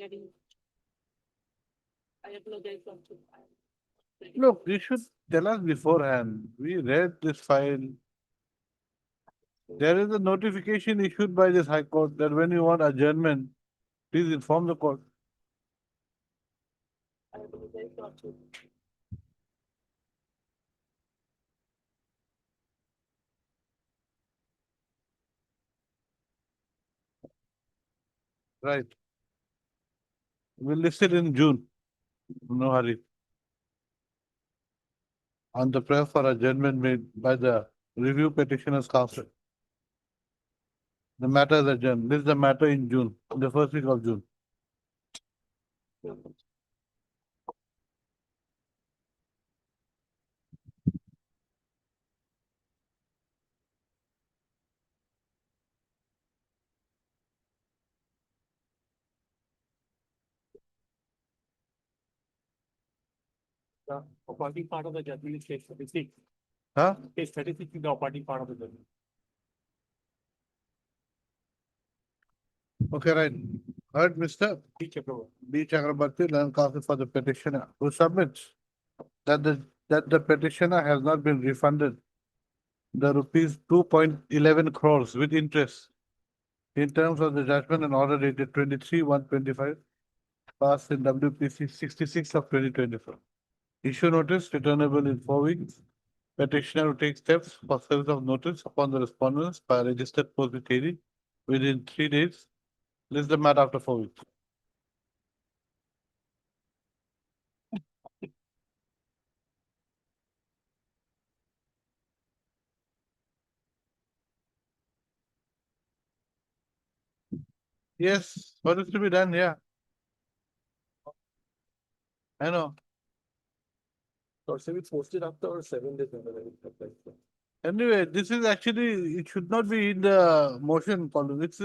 getting. I apologize for to. Look, you should tell us beforehand. We read this file. There is a notification issued by this High Court that when you want adjournment, please inform the court. I apologize for to. Right. We'll list it in June. No hurry. On the prayer for adjournment made by the review petitioner's counsel. The matter is adjourned. List the matter in June, the first week of June. The operating part of the journey is case 36. Huh? Case 36 is the operating part of the journey. Okay, right. Heard, Mr. Teacher, bro. B. Chakrabarti, land counsel for the petitioner, who submits that the petitioner has not been refunded the rupees 2.11 crores with interest in terms of the judgment and order dated 23/1/25 passed in WPC 66 of 2024. Issue notice returnable in 4 weeks. Petitioner will take steps for service of notice upon the respondents by registered post within 3 days. List the matter after 4 weeks. Yes, what is to be done? Yeah. I know. Or say we posted after 7 days. Anyway, this is actually, it should not be in the motion column. It's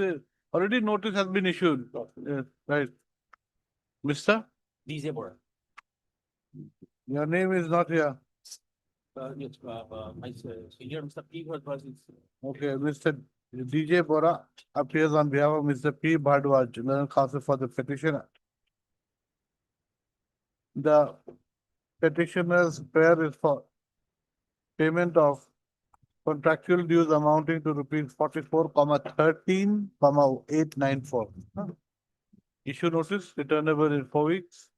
already notice has been issued. Yes, right. Mister, DJ Bora. your name is not here. Yes, my senior Mr. P was Okay, Mr. DJ Bora appears on behalf of Mr. P. Bhardwaj, learned counsel for the petitioner. The petitioner's prayer is for payment of contractual dues amounting to rupees 44,13,894. Issue notice returnable in 4 weeks.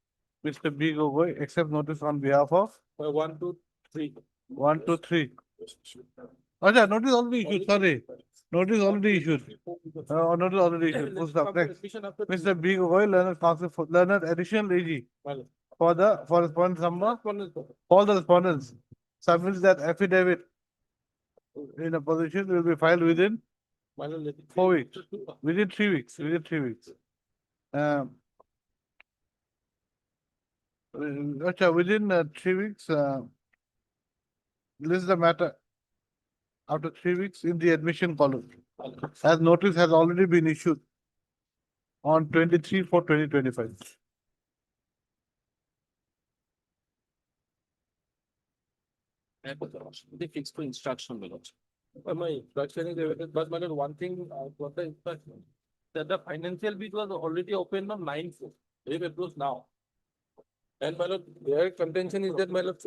Mr. B. Gogoi accept notice on behalf of 1, 2, 3. 1, 2, 3. Okay, notice already issued, sorry. Notice already issued. Notice already issued. Full stop. Next. Mr. B. Gogoi, learned counsel for learned additional AG for the respondent number. All the respondents submits that affidavit in a position will be filed within 4 weeks, within 3 weeks, within 3 weeks. Within 3 weeks, list the matter after 3 weeks in the admission column. As notice has already been issued on 23/4/2025. They fixed for instruction, my lord. My instruction is evident, but my lord, one thing, what the instruction, that the financial bit was already opened on 9th, if it was now. And my lord, their contention is that my lord,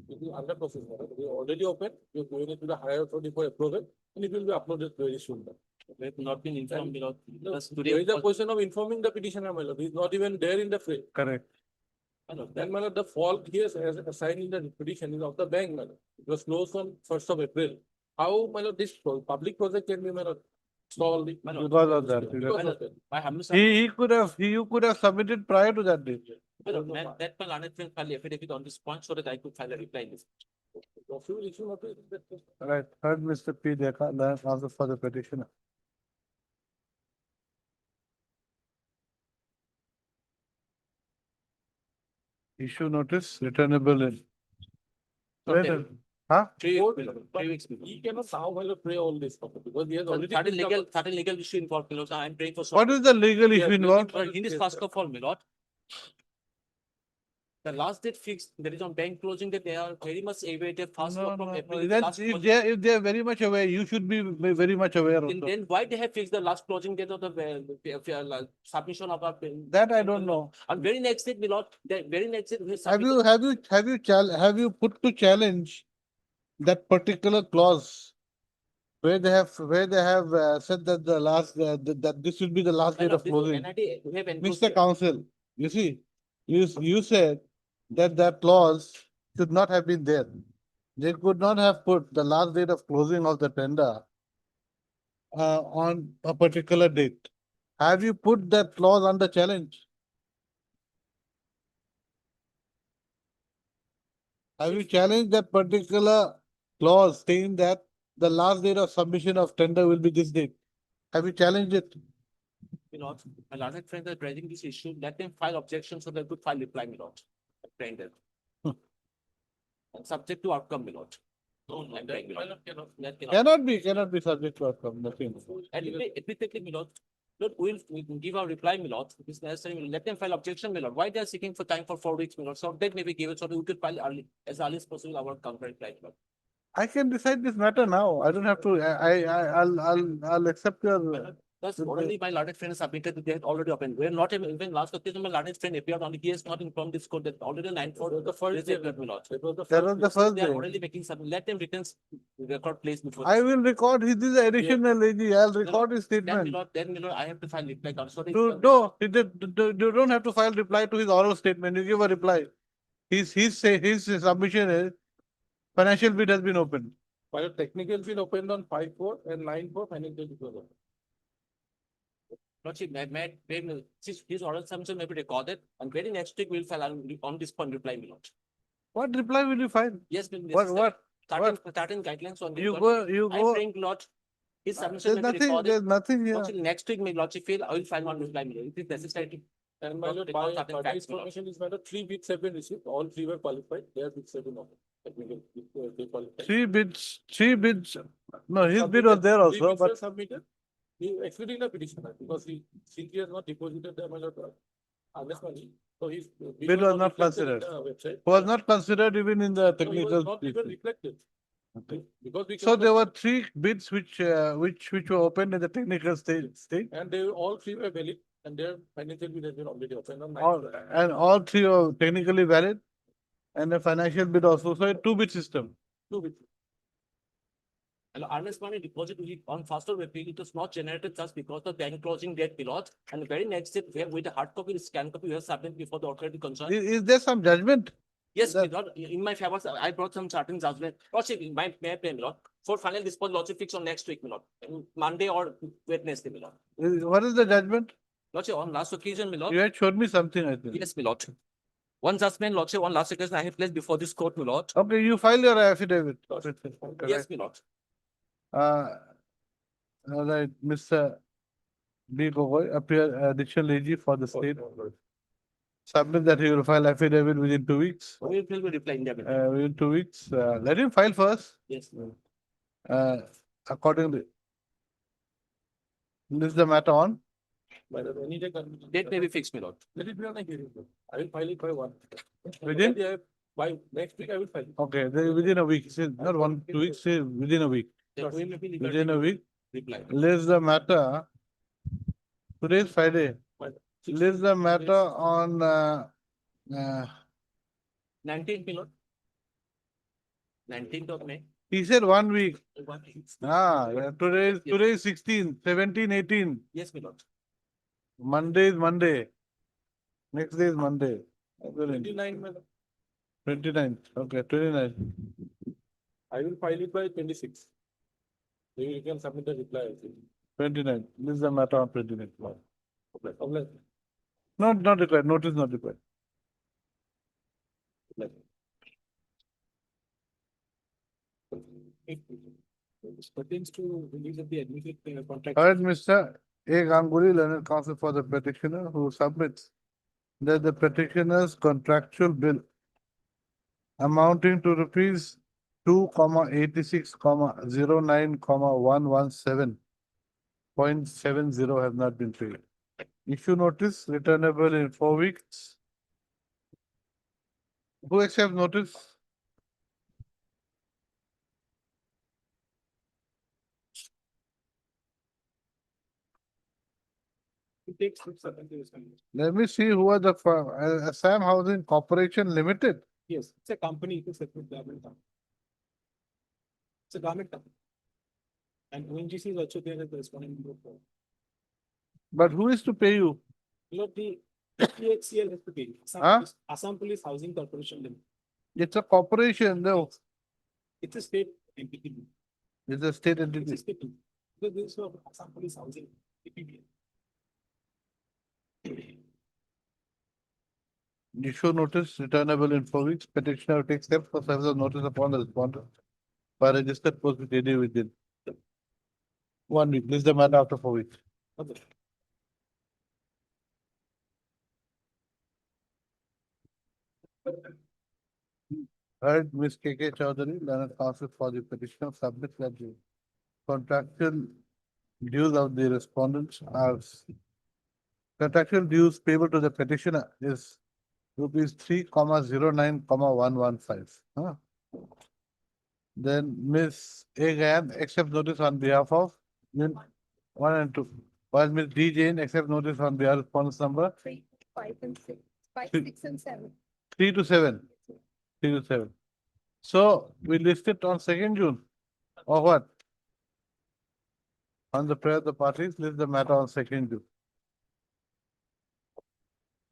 it is under process, my lord. We already opened, we are going it to the higher authority for approval, and it will be uploaded very soon. They have not been informed, my lord. There is a question of informing the petitioner, my lord. He is not even there in the frame. Correct. Then, my lord, the fault here as assigned in the petition is of the bank, my lord. It was closed on 1st of April. How, my lord, this public project can be, my lord, stalled? Because of that. Because of that. By Hamza, You could have submitted prior to that date. that my learned will file affidavit on this point so that I could file a reply list. Right, heard Mr. P. Dekha, learned counsel for the petitioner. Issue notice returnable in. Okay. Huh? 3 weeks before. He cannot now, my lord, pray all this because he has already. Certain legal issue involved, my lord. I am praying for. What is the legal issue involved? In this first of all, my lord, The last date fixed, there is on bank closing that they are very much awaited fast No, from no, April. no. is the Then last if closing. they're very much aware, you should be very much aware Then, also. then why they have fixed the last closing date of the submission of our. That I don't know. And very next date, my lord, the very next date we Have submitted. you have you put to challenge that particular clause where they have said that the last that this will be the last My date lord, of this closing? NIT, we have endorsed Mr. here. Counsel, you see, you said that that clause should not have been there. They could not have put the last date of closing of the tender on a particular date. Have you put that clause under challenge? Have you challenged that particular clause saying that the last date of submission of tender will be this date? Have you challenged it? My lord, my learned friends are raising this issue, let them file objections so they could file reply, my lord. Friend them. Hmm. And subject to outcome, my lord. Don't That like, my my lord. lord cannot. That Cannot be subject to outcome, nothing. And admittedly, my lord, Lord, we will give our reply, my lord, if it's necessary, let them file objection, my lord. Why they are seeking for time for 4 weeks, my lord? So that may be given, so we could file early, as early as possible, our counter reply, my lord. I can decide this matter now. I don't have to, I'll accept your, That's Good already my learned friend submitted, they had already opened. We're not even last occasion, my learned friend appeared only, he has not informed this court that already 9/4 was the first day, my lord. It was the that was the first. first They are day. already making some, let them return record place before. I will record, this is additional AG, I'll record his Then, statement. my lord, I have to file reply, sorry. No, you don't have to file reply to his oral statement, you give a reply. His submission is, financial bid has been opened. While technical field opened on 5/4 and 9/4 financial bid was opened. Lordship, his oral submission may be recorded, and very next week we'll file on this point reply, my lord. What reply will you file? Yes, my lord. What? Certain guidelines on. You I go, bring lord, his submission may be there's recorded. nothing here. Lordship, next week, my lordship feel, I will file one reply, my lord. It is necessary. And my Not lord, record by certain my facts, my lord. information is matter, 3 bids have been received, all 3 were qualified, their bids have been opened. Technical, they qualified. Three bids, no, his bid was there Three also, bids were but submitted, he excluding the petitioner, because he has not deposited the my lord, honest money, so his. Bid was not reflected in considered. the website. was not considered even in the No, he was technical. not even reflected. Okay. Because we. So cannot- there were three bids which were opened in the technical stage. And they all 3 were valid, and their financial bid has been already opened on 9th. All three are technically valid. And the financial bid also, so a two bid system. 2 bids. And earnest money deposit on first of April, it was not generated just because the bank closing date below. And the very next day, we have with the hard copy, the scan copy, we have submitted before the authority concerned. Is there some judgment? Yes, that- my lord, in my favor, I brought some certain judgment. Lordship, may I pay, my lord? For final disposal, lordship fix on next week, my lord. Monday or Wednesday, my lord. What is the judgment? Lordship, on last occasion, my lord. You had showed me something, I think. Yes, my lord. One judgment, lordship, on last occasion I have placed before this court, my lord. Okay, you file your affidavit. Yes, my lord. All right, Mr. B. Gogoi, appear additional AG for the state. Submit that he will file affidavit within 2 weeks. We will reply in the. Within 2 weeks, let him file first, Yes. accordingly. This is the matter on. By the any day. Date may be fixed, my lord. Let it be on a hearing. I will file it by 1. Within? Yeah, by next week I will file. Okay, within a week, say not 1, 2 weeks, say within a week. Then we may be Within a week, reply. lays the matter. Today is Friday. Lays the matter on 19th, my lord. 19th of May. he said 1 week. Today is 16, 17, 18. Yes, my lord. Monday is Monday. Next day is Monday. 29, madam. 29th. Okay, 29th. I will file it by 26. Then you can submit the reply. I think. 29th. This is the matter on 29th. Okay. Not required. Notice not required. It pertains to release of the admitted contract. All right, Mr. A. Ganguly, learned counsel for the petitioner who submits that the petitioner's contractual bill amounting to rupees 2,86,09,117.70 has not been paid. Issue notice returnable in 4 weeks. Who accepts notice? It takes 6 days. Let me see who are the firm. Assam Housing Corporation Limited. Yes, it's a company, it's a separate government company. It's a government company. And ONGC is also there as the responding group. But who is to pay you? Not the PHCL has to pay. Huh? Assam Police Housing Corporation Limited. It's a corporation, no, It's a state entity. it's a state It's a entity. state entity. Because this is for Assam Police Housing, APBL. Issue notice returnable in 4 weeks. Petitioner takes steps for service of notice upon the respondent by registered post with AD within 1 week. This is the matter after 4 weeks. Okay. Heard Ms. K.K. Chowdhury, Learned Counsel for the petitioner, submits that the contractual dues of the respondents are contractual dues payable to the petitioner is rupees 3,09,115. Huh? Then Ms. A. Gayan accepts notice on behalf of Unit 1 and 2. While Ms. D. Jain accepts notice on behalf of respondents number 3, 5, and 6. 5, Three. 6, and 7. 3 to 7. 3 to 7. So we list it on 2nd June or what? On the prayer of the parties, list the matter on 2nd June.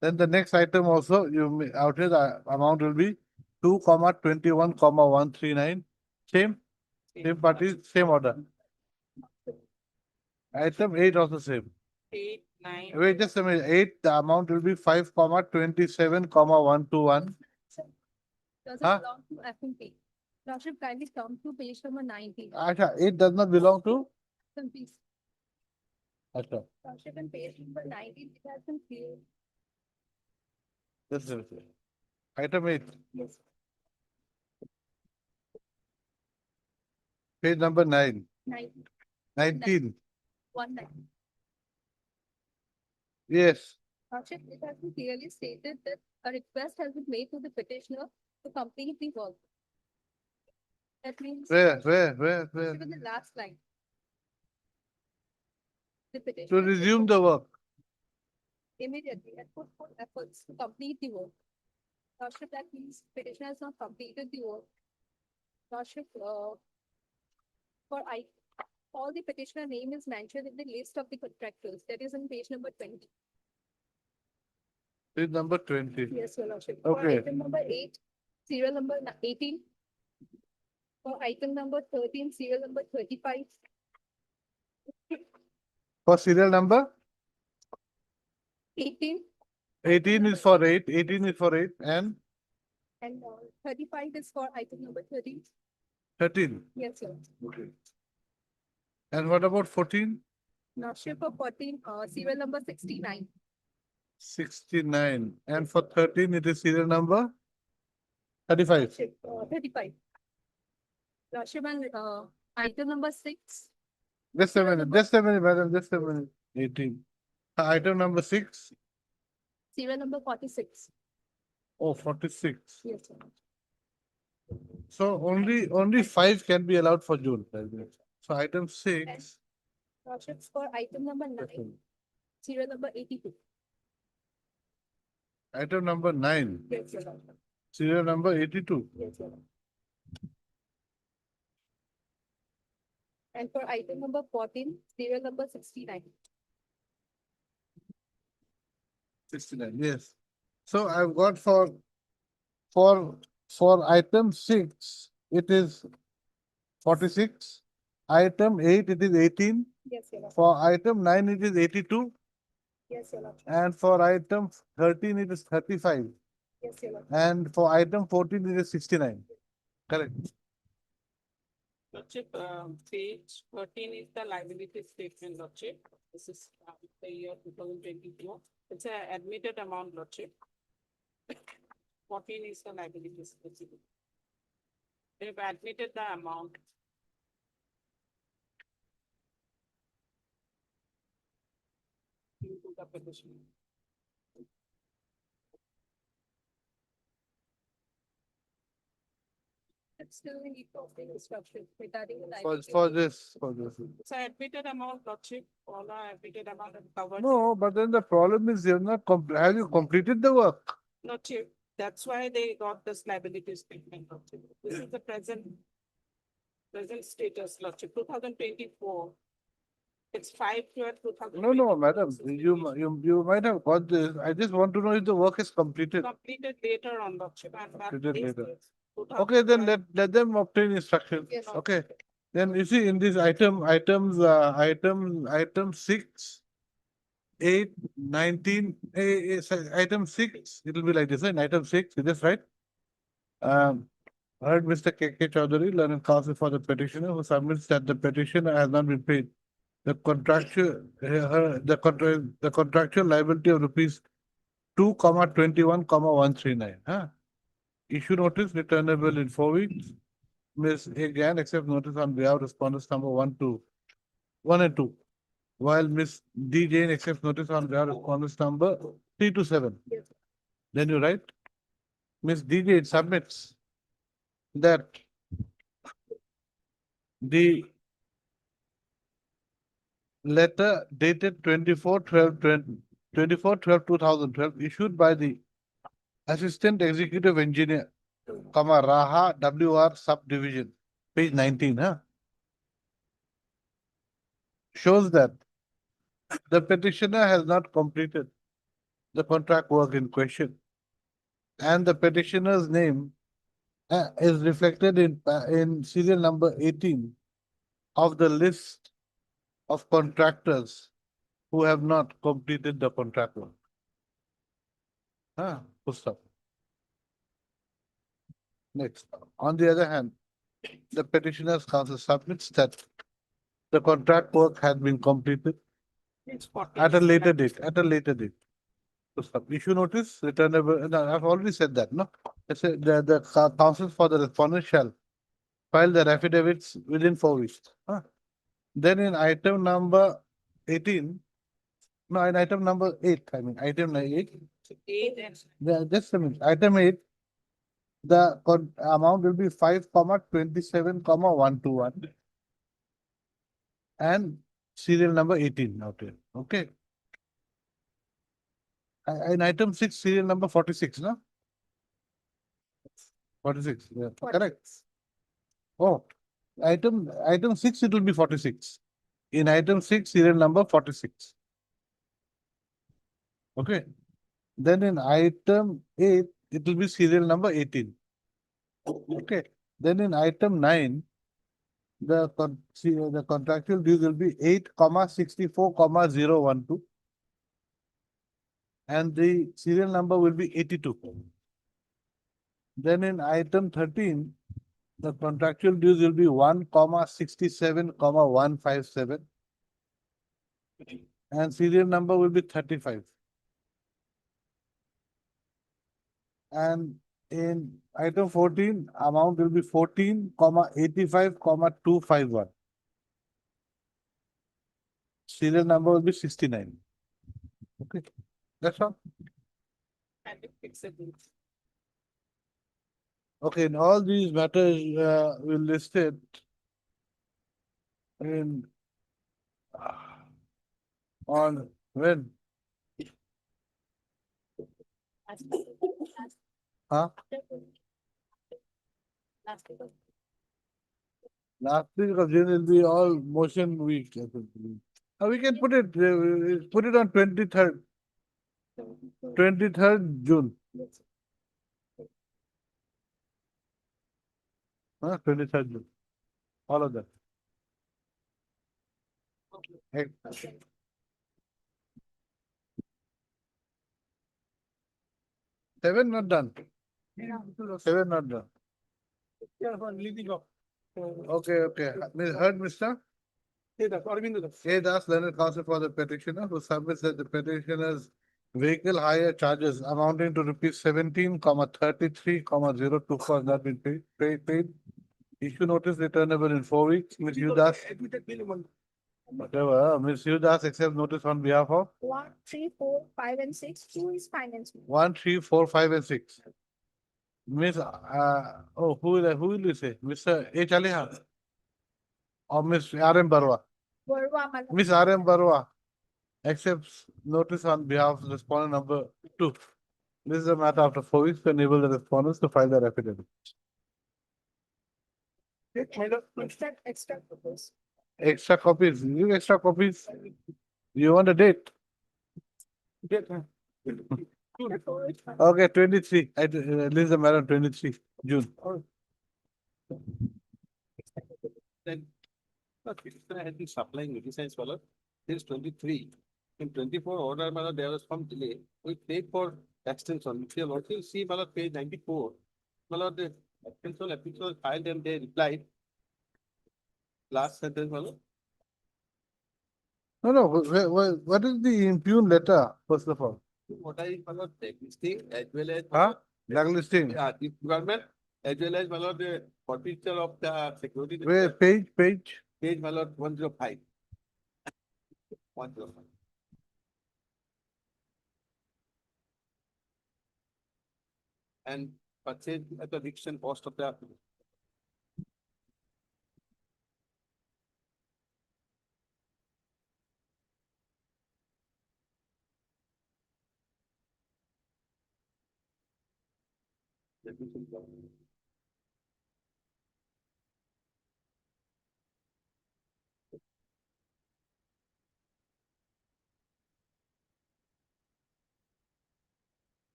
Then the next item also, you may, out here the amount will be 2,21,139. Same parties, same order. Item 8 also same. 8, 9. Wait just a minute. 8, the amount will be 5,27,121. Does it Huh? belong to F&P? Lordship, kindly come to page number 19. Asha, 8 does not belong to? F&P. Asha, Lordship, in page number 19, it has been clear. just a minute. Item 8, Yes. page number 9, 19, 19. 1, 9. Yes, Lordship, it has been clearly stated that a request has been made to the petitioner to complete the work. That means. where? Lordship, in the last line. The To petitioner. resume the work. Immediately and put forth efforts to complete the work. Lordship, that means petitioner has not completed the work. Lordship, all the petitioner name is mentioned in the list of the contractors, that is in page number 20. Page number 20. Yes, your Lordship. For Okay. item number 8, serial number 18. For item number 13, serial number 35. For serial number? 18 18 is for 8, 18 is for 8 and and 35 is for item number 13. 13. Yes, sir. Okay. And what about 14? Lordship for 14, serial number 69. 69. And for 13, it is serial number 35. Lordship, 35. Lordship and item number 6. Just a minute, madam, just a minute. 18. Item number 6. Serial number 46. Oh, 46. Yes, sir. So only 5 can be allowed for June. So item 6. Lordships for item number 9, serial number 82. Item number 9, Yes, your Lordship. serial number 82. Yes, your Lordship. And for item number 14, serial number 69. 69, yes. So I've got for item 6, it is 46. Item 8, it is 18. Yes, your Lordship. For item 9, it is 82. Yes, your Lordship. And for item 13, it is 35. Yes, your Lordship. And for item 14, it is 69. Correct. Lordship, page 13 is the liability statement, Lordship. This is the year 2022. It's a admitted amount, Lordship. 14 is the liability statement. They've admitted the amount. Into the petition. still we need to obtain instructions regarding the For, liability. for this. It's a admitted amount, Lordship, all are admitted amount and covered. No, but then the problem is you're not, have you completed the work? Lordship, that's why they got this liability statement, Lordship. This is the present status, Lordship, 2024. It's 5/12/2024. No, madam, you might have got this. I just want to know if the work is completed. Completed later on, Lordship, and that Completed is later. this, Okay, then 2005. let them obtain instructions. Yes. Okay, then you see in this item 6, 8, 19, item 6, it will be like this, in item 6, is this right? Heard Mr. K.K. Chaudhary, learned counsel for the petitioner who submits that the petitioner has not been paid. The contractual liability of rupees 2,21,139, huh? Issue notice returnable in 4 weeks. Ms. Again accept notice on behalf of respondents number 1 and 2. While Ms. D. Jane accepts notice on behalf of respondents number 3 to 7. Yes. Then you write, Ms. D. Jane submits that the letter dated 24/12/2012 issued by the Assistant Executive Engineer, Raha WR Subdivision, page 19, huh? Shows that the petitioner has not completed the contract work in question. And the petitioner's name is reflected in serial number 18 of the list of contractors who have not completed the contract work. Full stop. Next, on the other hand, the petitioner's counsel submits that the contract work has been completed It's 40. at a later date. Full stop. Issue notice, returnable, no, I've already said that, no? I said the counsel for the respondent shall file their affidavits within 4 weeks. Then in item number 18, no, in item number 8, item 8, Eight and just a minute, item 8, the amount will be 5,27,121 and serial number 18 out here, okay? In item 6, serial number 46, no? 46, yeah, correct. Oh, item 6, it will be 46. In item 6, serial number 46. Okay. Then in item 8, it will be serial number 18. Okay. Then in item 9, the contractual dues will be 8,64,012. And the serial number will be 82. Then in item 13, the contractual dues will be 1,67,157. And serial number will be 35. And in item 14, amount will be 14,85,251. Serial number will be 69. Okay, that's all. and it fixed it. Okay, in all these matters, we listed in on when? Huh? Last week of June will be all motion week. I think. We can put it on 23rd June. 23rd June. All of that. Hey, 7 not done. 7 not done. Okay. Heard, Mr. A. Das, learned counsel for the petitioner who submits that the petitioner's vehicle hire charges amounting to rupees 17,33,024 has not been paid. Issue notice returnable in 4 weeks. Ms. Udas. Whatever, Ms. Udas accepts notice on behalf of 1, 3, 4, 5, and 6. Who is finance? 1, 3, 4, 5, and 6. Miss, oh, who will you say? Mr. H. Aliha or Miss R.M. Barwa? Verwa, my lord. Miss R.M. Barwa accepts notice on behalf of respondent number 2. This is a matter after 4 weeks to enable the respondents to file their affidavit. Extra purpose. Extra copies, give extra copies. You want a date? Okay, 23. Release the matter on 23 June. Then, petitioner has been supplying medicines, well, since 23. In 24 order, well, there was some delay. We paid for extension. If you also see, well, page 94. Well, the extension official filed and they replied. Last sentence, well, No, what is the impugned letter, first of all? what I, well, blacklisting as well as. Huh? Blacklisting. Yeah, the government as well as, well, the forfeiture of the security. Where, page? Page, well, 105. 105. And purchase at the eviction cost of the.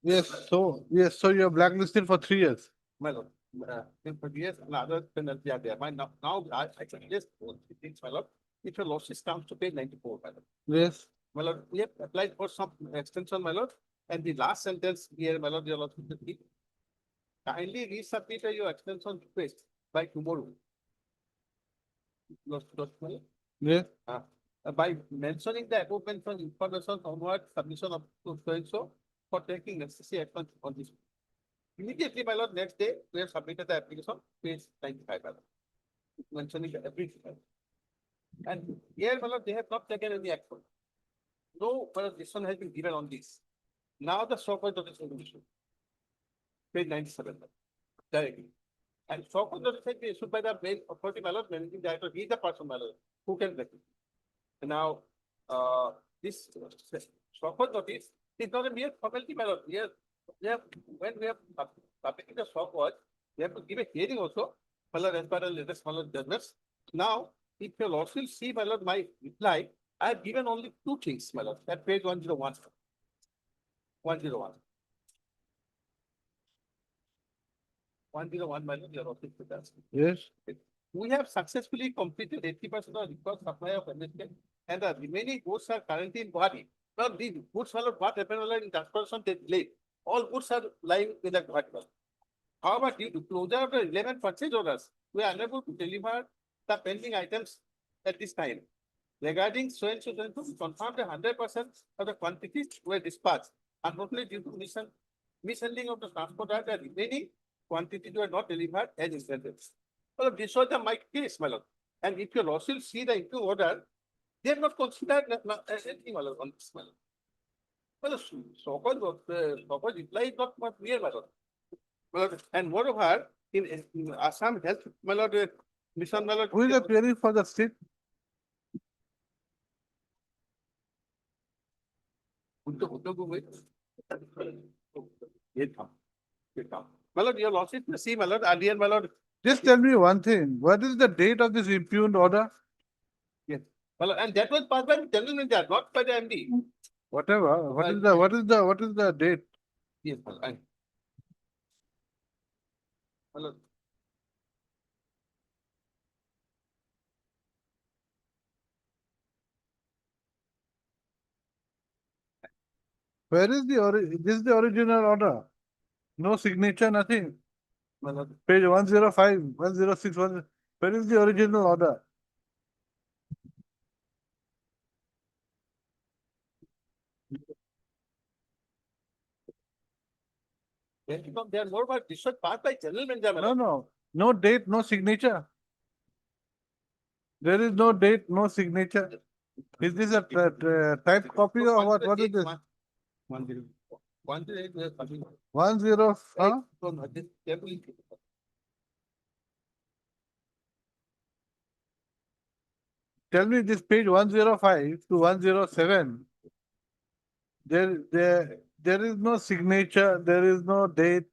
Yes, so you're blacklisted for 3 years. My lord, for years, another penalty are there. Now, I can just, things, my lord, if your losses comes to page 94, my lord. Yes. My lord, we have applied for some extension, my lord, and the last sentence here, my lord, your lord, kindly resubmit your extension request by tomorrow. Lord, my lord. Yes. By mentioning the above mentioned information onward submission of so and so for taking necessary action on this. Immediately, my lord, next day, we have submitted the application, page 95, my lord, mentioning everything. And here, my lord, they have not taken any action. No, my lord, decision has been given on this. Now the so-called notice will be issued. Page 97, directly. And so-called notice has been issued by the main authority, my lord, managing director, he is the person, my lord, who can make it. Now, this so-called notice is not a mere formality, my lord. When we have published the so-called, we have to give a hearing also, my lord, as per the latest, my lord, judgments. Now, if you will also see, my lord, my reply, I have given only 2 things, my lord, at page 101. 101. 101, my lord, your office with us. Yes. We have successfully completed 80% of record supply of MSK and the remaining goods are currently in Guwahati. Now, these goods are what happened in transportation they late. All goods are lying in the Guwahati. However, due to closure of the 11 purchase orders, we are unable to deliver the pending items at this time. Regarding so and so, we confirmed 100% of the quantities were dispatched. Unfortunately, due to mishandling of the transport, the remaining quantities were not delivered as intended. Well, this was my case, my lord. And if you also see the into order, they have not considered anything, my lord, on this, my lord. Well, so-called reply is not much clear, my lord. Well, and moreover, in Assam Health, my lord, mission, my lord. Who is appearing for the state? My lord, your lordship, see, my lord, earlier, my lord. Just tell me one thing. What is the date of this impugned order? Yes. Well, and that was passed by the general manager, not by the MD. Whatever. What is the date? Yes, my lord. My lord. Where is this is the original order? No signature, nothing. My lord. Page 105, 106, Where is the original order? They are more about this was passed by general manager. No date, no signature. There is no date, no signature. Is this a typed copy or what? What is this? 108 is coming. 10, huh? So, this carefully. Tell me this page 105 to 107. There is no signature, there is no date.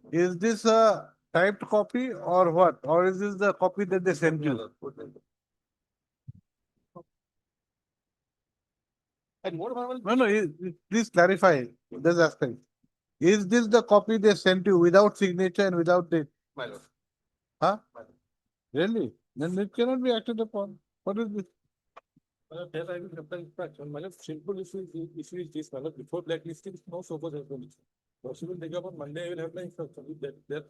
Is this a typed copy or what? Or is this the copy that they sent you? And what about? No, please clarify this aspect. Is this the copy they sent you without signature and without date? My lord. Huh? Really? Then it cannot be acted upon. What is this? There I will have the instruction. My lord, simple issue is this, my lord, before blacklisting, no so forth has been. Possible take up on Monday, I will have the instruction. If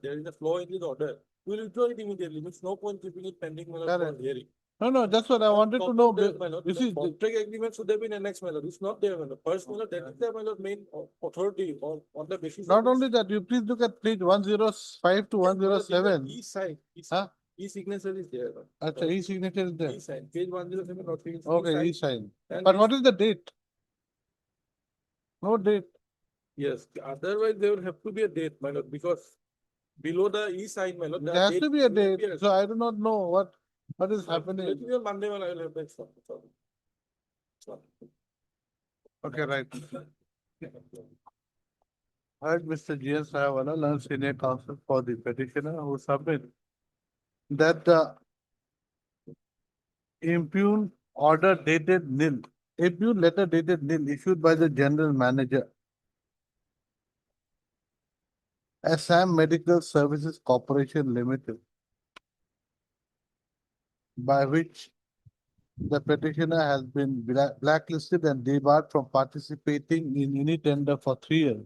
there is a flaw in this order, we will withdraw it immediately. Means no point keeping it pending, my lord, for Correct. hearing. No, that's what I wanted to know. My lord, You the see, contract agreement should have been annexed, my lord. It's not there, my lord. First, my lord, that is the, my lord, main authority or on the basis. not of only that, you please look at page 105 to 107. E-sign, Huh? e-signature is there. Actually, e-signature is there. E-sign, page 107, not page. Okay, e-sign. And But this- what is the date? No date. Yes, otherwise there will have to be a date, my lord, because below the e-sign, my lord. There has to be a will date. appear. So I do not know what is Let happening. me on Monday, when I will have that stuff. Okay, right. Heard Mr. G.S. Sarawala, learned senior counsel for the petitioner who submit that the impugned order dated nil, impugned letter dated nil issued by the general manager, Assam Medical Services Corporation Limited, by which the petitioner has been blacklisted and debarred from participating in any tender for 3 years,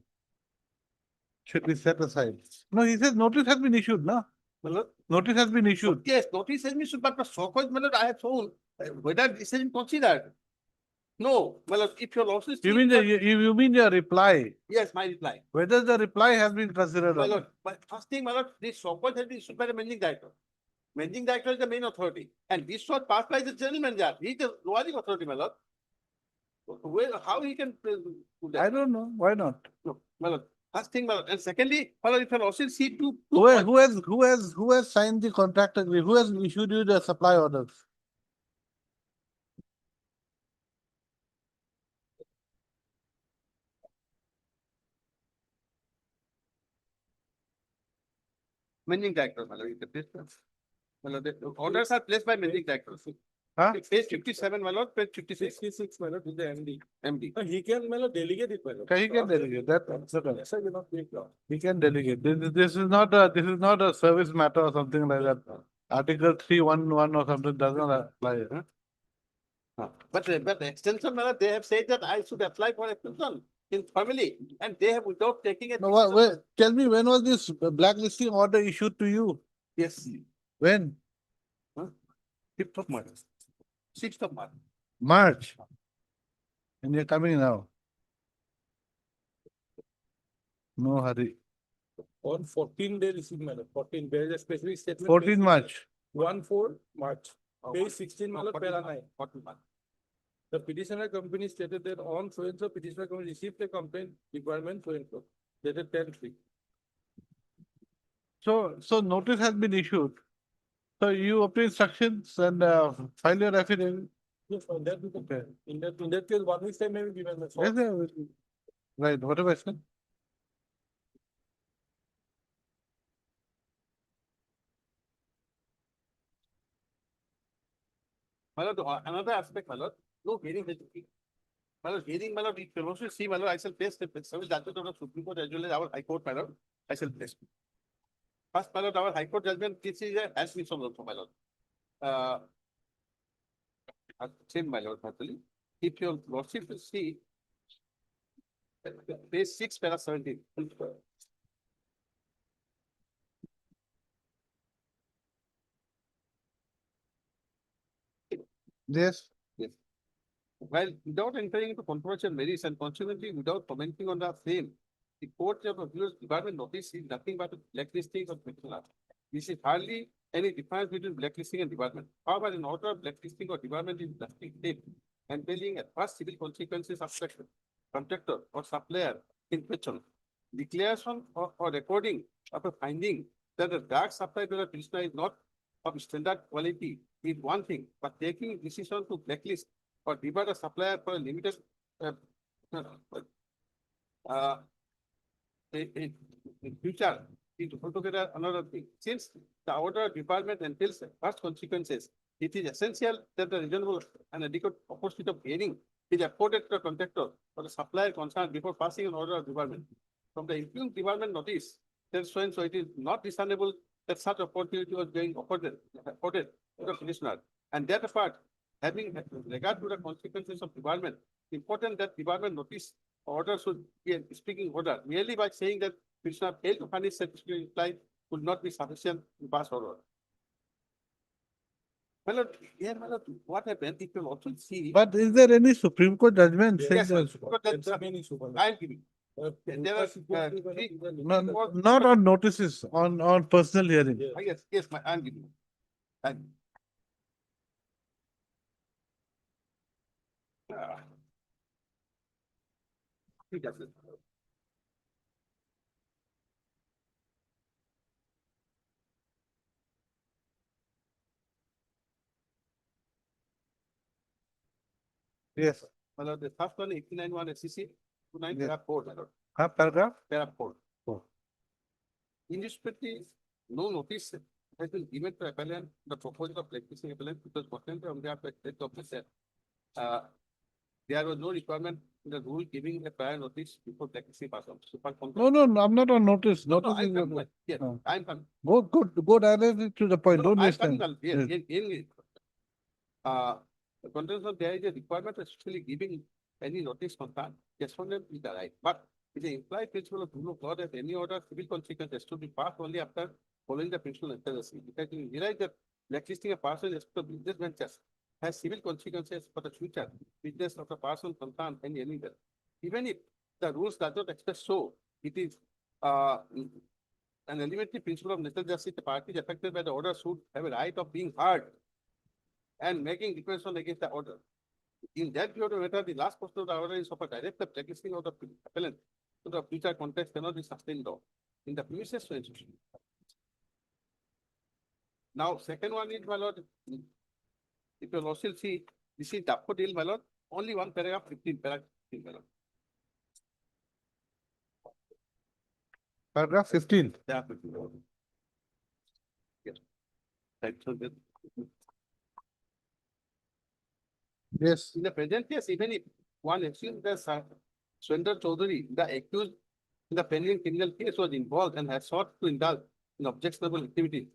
should be set aside. No, he says notice has been issued, no? My lord, Notice has been issued. yes, notice has been issued, but so called, my lord, I have shown, whether this has been considered. No, my lord, if your losses. You mean you mean your reply? Yes, my reply. Whether the reply has been considered My or not? lord, but first thing, my lord, this so-called has been issued by the managing director. Managing director is the main authority, and this was passed by the general manager. He is the lowering authority, my lord. Well, how he can do that? I don't know. Why not? No, my lord. First thing, my lord, and secondly, my lord, if you also see two. Who has signed the contract agreement? Who has issued you the supply orders? Managing director, my lord, the business. My lord, the orders are placed by managing director. Huh? Page 57, my lord, page 56, my lord, with the MD. MD. He can, my lord, delegate it, my lord. Okay, he can delegate. That's okay. Yes, I will not take law. He can delegate. This is not a service matter or something like that. Article 311 or something does not apply. Huh? But the extension, my lord, they have said that I should apply for extension in family, and they have without taking it. No, tell me, when was this blacklisting order issued to you? Yes, When? 5th of March. 6th of March. March. And you're coming now. No hurry. On 14 day receipt, my lord, 14, there is a specific statement. 14 March. 1/4 March, page 16, my lord, para 9. The petitioner company stated that on so and so petitioner company received a complaint requirement so and so, dated 10/3. So notice has been issued. So you obtain instructions and file your affidavit. Yes, on that, Okay. in that case, 1 week's time may be given. That's all. Yes, yeah, right, whatever I said. My lord, another aspect, my lord, no hearing has to be. My lord, hearing, my lord, if you also see, my lord, I shall place the service judgment of the Supreme Court as well as our High Court, my lord, I shall place. First, my lord, our High Court judgment, this is a has been shown also, my lord. Same, my lord, actually. If your lordship will see, page 6, para 17. Yes, While without entering into controversial merits and consequently without commenting on the same, the court of appeals department notice is nothing but a blacklisting of criminal act. This is hardly any difference between blacklisting and debarment. However, an order of blacklisting or debarment is drastic step entailing adverse civil consequences of the contractor or supplier in question. Declaration or recording of a finding that the drug supplied to the prisoner is not of standard quality is one thing, but taking decision to blacklist or debar a supplier for a limited uh, uh, in future is altogether another thing. Since the order department entails vast consequences, it is essential that the reasonable and adequate opportunity of hearing is afforded to the contractor or the supplier concerned before passing an order of department. From the impugn department notice, that's when so it is not reasonable that such opportunity was being afforded to the commissioner. And that apart, having regard to the consequences of department, important that department notice order should be a speaking order. Merely by saying that Krishna failed to furnish satisfactory reply would not be sufficient to pass order. Well, here, well, what happened, if you also see. but is there any Supreme Court judgment saying Yes, that? but that's the main issue. I am giving. There are three. No, not on notices, on personal hearing. Yes, I am giving. And. He does it. Yes, Well, the first one, 89(1) SCC, 29 Yeah. para 4, my lord. paragraph? Para 4. Four. In this petty, no notice has been given to appellant, the proposal of practicing appellant because content on the effect of the said. There was no requirement in the rule giving a prior notice before practicing pass on. No, I'm not on notice. No, Notice I'm is, coming, yes, No. I'm coming. go directly to the point, No, don't I'm waste coming, time. yes, Yes. the contents of there is a requirement of actually giving any notice concern, respondent is the right, but it is implied principle of rule of law that any order civil consequences to be passed only after following the principle of necessity. Because you realize that blacklisting a person as to business ventures has civil consequences for the future business of the person concerned and anywhere. Even if the rules does not express so, it is an elementary principle of natural justice. The parties affected by the order should have a right of being heard and making declaration against the order. In that view of the matter, the last portion of the order is of a direct blacklisting of the appellant to the future context cannot be sustained law in the premises to institution. Now, second one is, my lord, if you also see, this is daffodil, my lord, only one paragraph, 15 paragraph, 15, my lord. Paragraph 15. Daffodil, my lord. Yes. Right, so that- Yes, In the present case, even if one assumes that Swendra Chaudhary, the accused in the pending criminal case, was involved and has sought to indulge in objectionable activity,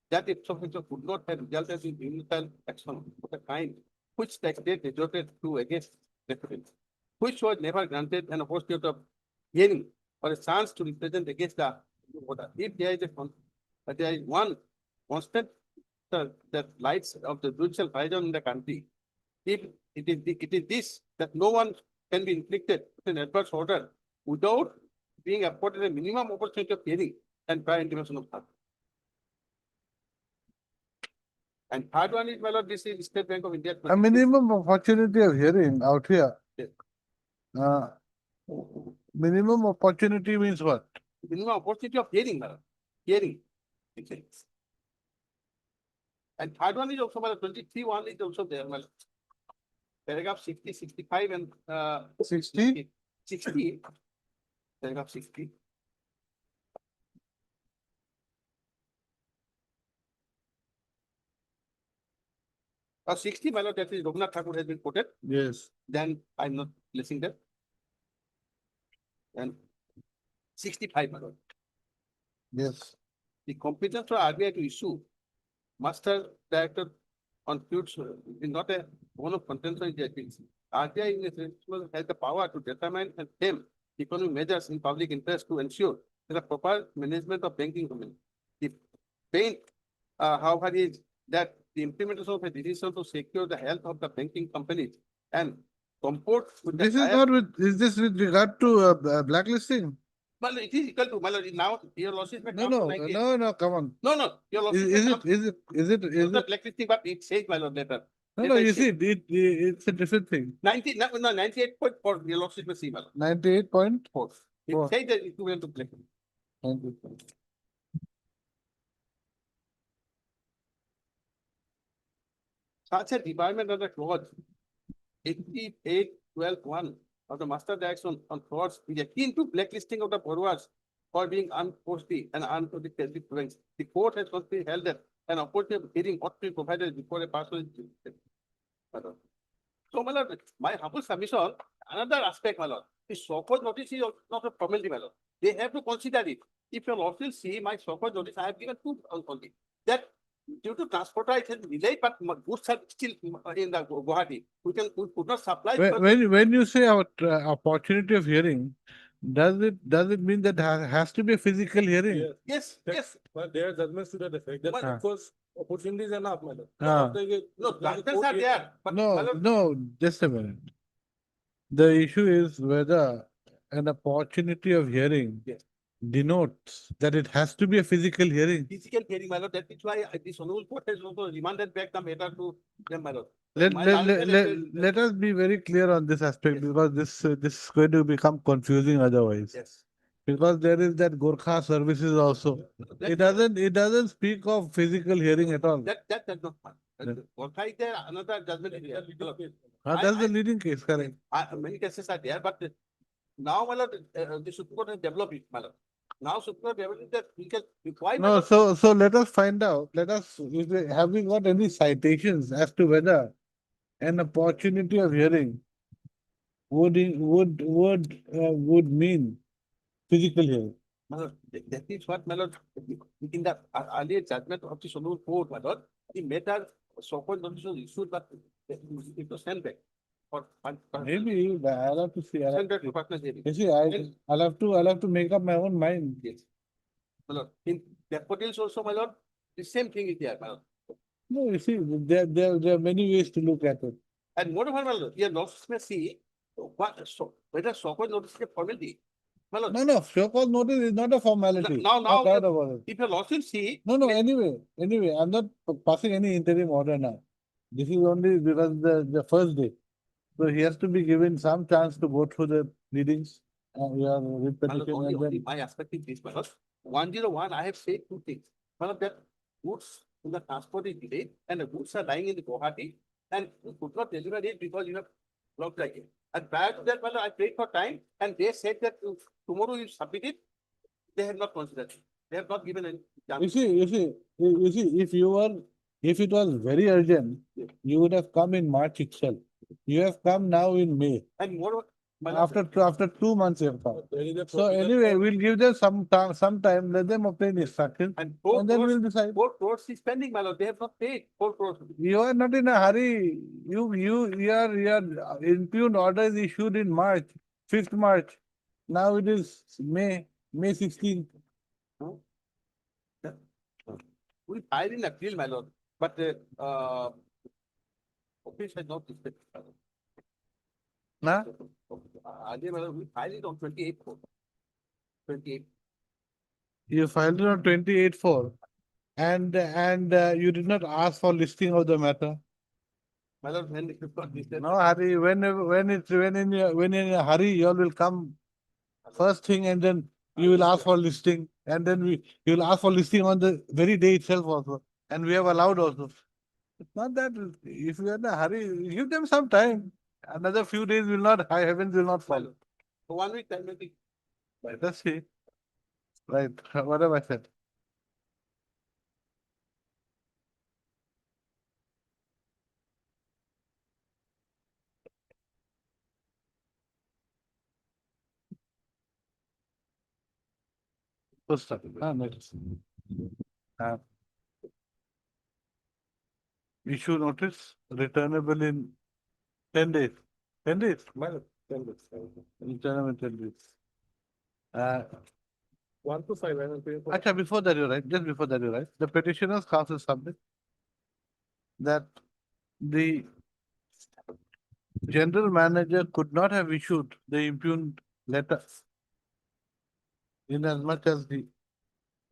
that ipso facto could not have resulted in criminal action of the kind which the state resorted to against defendants, which was never granted an opportunity of hearing or a chance to represent against the order. If there is there is one constant that lights of the judicial horizon in the country, if it is this, that no one can be inflicted with an adverse order without being afforded a minimum opportunity of hearing and prior intimation of that. And third one is, my lord, this is State Bank of India. a minimum opportunity of hearing out here. Yes. Minimum opportunity means what? Minimum opportunity of hearing, my lord. Hearing. It says. And third one is also, my lord, 23 one is also there, my lord. Paragraph 60, 65 and 60? 60. Paragraph 60. Or 60, my lord, that is Raghunath Thakur has been quoted, Yes. then I'm not placing that. And 65, my lord. Yes. The competence for RBI to issue master director on feuds is not a bone of contention in the case. RBI in its principle has the power to determine and frame economic measures in public interest to ensure the proper management of banking domain. The paint, however, is that the implementation of a decision to secure the health of the banking companies and comport with the. This is higher- not with, is this with regard to blacklisting? Well, it is equal to, well, now your losses may No, come to no, 98. no, come on. No, your losses. Is, may is come- it, is it, is it, is Not it? blacklisting, but it says, my lord, later. No, Later no, it you says see, it's a different thing. 98.4, your losses may see, my lord. 98.4. It Four. says that equivalent to blacklisting. Such a department of the clause 88.12.1 of the master direction on frauds is akin to blacklisting of the borrowers for being unforeseen and unprotected events. The court has constantly held that an opportunity of hearing ought to be provided before a person is convicted. So, my lord, my humble submission, another aspect, my lord, the so-called notice is not a formality, my lord. They have to consider it. If your lord will see my so-called notice, I have given two only. That due to transportation delay, but goods are still in the Guwahati. We could not supply. because- When you say our opportunity of hearing, does it mean that has to be a physical hearing? Yes. Yes, But there are judgments to that effect. That But- of course, opportunity is enough, madam. Ah. no, doctors are there, but. my No, lord, no, just a minute. The issue is whether an opportunity of hearing Yes. denotes that it has to be a physical hearing. Physical hearing, my lord, that is why this honorable court has also remanded back the matter to them, my lord. Let, My let, last let, letter- let us be very clear on this aspect Yes. because this is going to become confusing otherwise. Yes. Because there is that Gorkha services also. That- It doesn't speak of physical hearing at all. That does not matter. What is there, another judgment is there. my lord. That's the I- leading case, correct? Many cases are there, but now, my lord, the Supreme Court has developed it, my lord. Now, Supreme Court developed that we can, why? my No, lord? so let us find out, have we got any citations as to whether an opportunity of hearing would mean physical hearing? My lord, that is what, my lord, in the earlier judgment of the Honorable Court, my lord, the matter so-called notice was issued, but it was sent back. Maybe, but I'll have to see. Sent back to partners hearing. You see, I'll have to make up my own mind. Yes. My lord, in daffodils also, my lord, the same thing is there, my lord. No, you see, there are many ways to look at it. And moreover, my lord, your lords may see whether so-called notice is a formality. My lord, No, so-called notice is not a formality. Now- Not now- doubt about it. if your lords will see. No, anyway, I'm not passing any interim order now. This is only because the first day. So he has to be given some chance to go through the readings, your writ My lord, petition only, and only then. my aspect is this, my lord. 101, I have said two things. One of that goods in the transport is delayed and the goods are lying in the Guwahati and you could not deliver it because you have blocked like it. And prior to that, my lord, I prayed for time and they said that tomorrow you submit it. They have not considered it. They have not given any. You see, if it was very urgent, you would have come in March itself. You have come now in May. And moreover, my lord, After 2 months you have come. There is a So provision anyway, for- we'll give them some time, let them obtain instructions and 4 and then crores, we'll decide. 4 crores is pending, my lord. They have not paid 4 crores. You are not in a hurry. Your impugned order is issued in March, 5th March. Now it is May 16th. We filed in April, my lord, but office has not respected. my lord. Nah? Earlier, my lord, we filed it on 28th. 28th. You filed it on 28/4 and you did not ask for listing of the matter. My lord, when it got listed. No hurry. When in a hurry, you all will come first thing and then you will ask for listing and then you will ask for listing on the very day itself also. And we have allowed also. It's not that if you are in a hurry, give them some time. Another few days will not, high heavens will not My fall. lord. For 1 week time, maybe. Let us see. Right, what have I said? First up, next. Issue notice returnable in 10 days. 10 days? My lord, 10 days. Returnable in 10 days. 1 to 5, I am paying for. Actually, before that, you're right. Just before that, you're right. The petitioner's counsel submit. that the general manager could not have issued the impugned letter in as much as the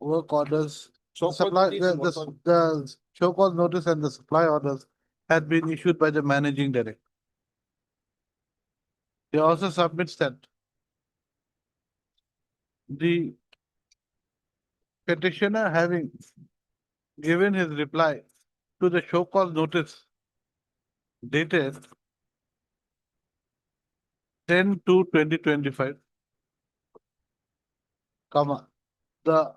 work orders, So supply, the show cause notice and the supply orders had been issued by the managing director. He also submits that the petitioner having given his reply to the show cause notice dated 10/2/2025, comma, the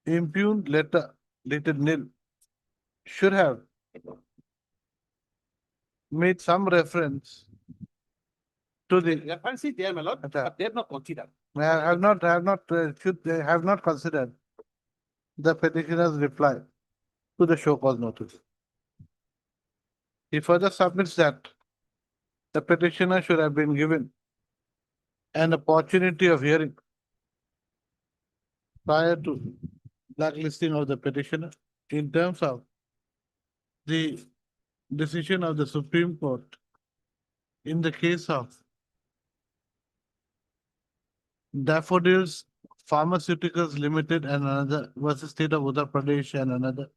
impugned letter dated nil should have made some reference to the, Reference is there, my lord, Okay. but they have not considered. they have not considered the petitioner's reply to the show cause notice. He further submits that the petitioner should have been given an opportunity of hearing prior to blacklisting of the petitioner in terms of the decision of the Supreme Court in the case of Daffodils Pharmaceuticals Limited and another versus State of Uttar Pradesh and another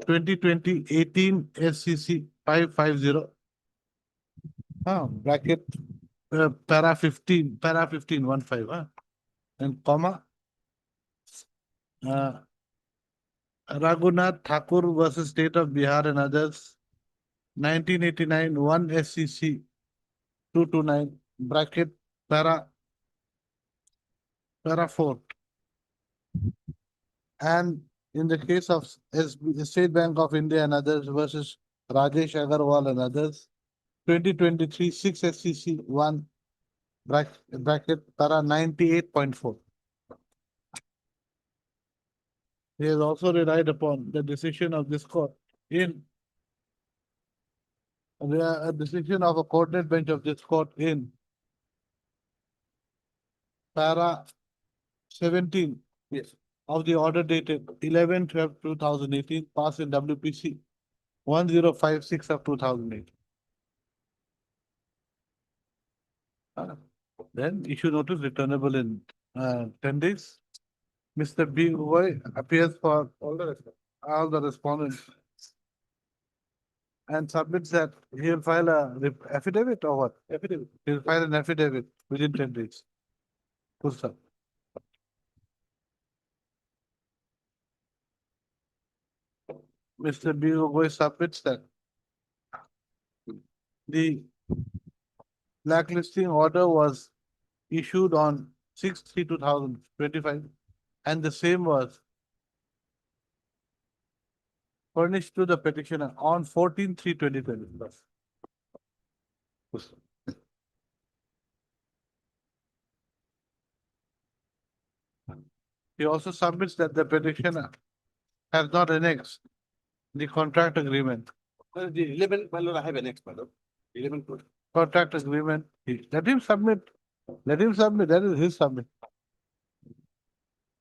2020-18 SCC 550. Bracket, para 15, 15, and comma. Raghunath Thakur versus State of Bihar and others, 1989, 1 SCC 229, bracket, para 4. And in the case of State Bank of India and others versus Rajesh Agarwal and others, 2023, 6 SCC 1, bracket, para 98.4. He has also relied upon the decision of this court in a decision of a coordinate bench of this court in para 17 Yes. of the order dated 11/12/2018, passed in WPC 1056 of 2008. Then issue notice returnable in 10 days. Mr. B. Roy appears for all the respondents and submits that he'll file a affidavit or what? Affidavit. He'll file an affidavit within 10 days. Full stop. Mr. B. Roy submits that the blacklisting order was issued on 6/3/2025 and the same was furnished to the petitioner on 14/3/2025. He also submits that the petitioner has not annexed the contract agreement. The 11, my lord, I have an next, my lord. 11 good. Contract agreement, let him submit, that is his submit.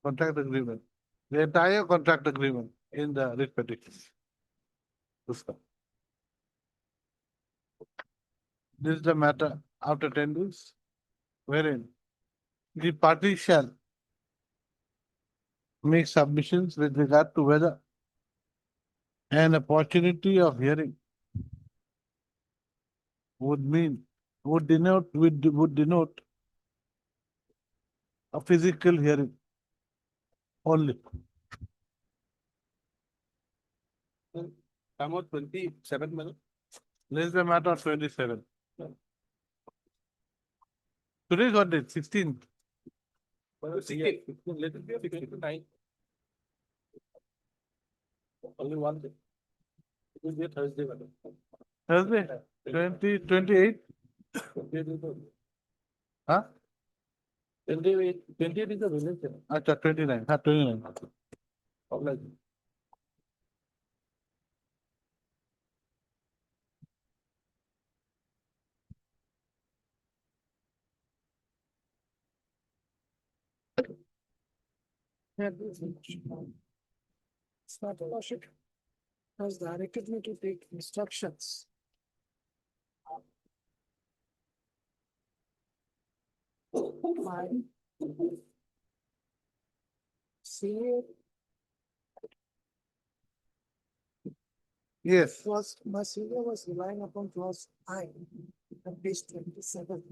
Contract agreement, the entire contract agreement in the writ petition. This is the matter after 10 days, wherein the party shall make submissions with regard to whether an opportunity of hearing would denote a physical hearing only. Come out 27, my lord. This is the matter of 27. Today is what date? 16. Let it be a 59. Only one day. It will be a Thursday, madam. Thursday, 28. Huh? 28 is a village. Acha, 29. 29. Oblige. It's not a lawsuit. has directed me to take instructions. My senior Yes, my senior was relying upon clause I at page 27.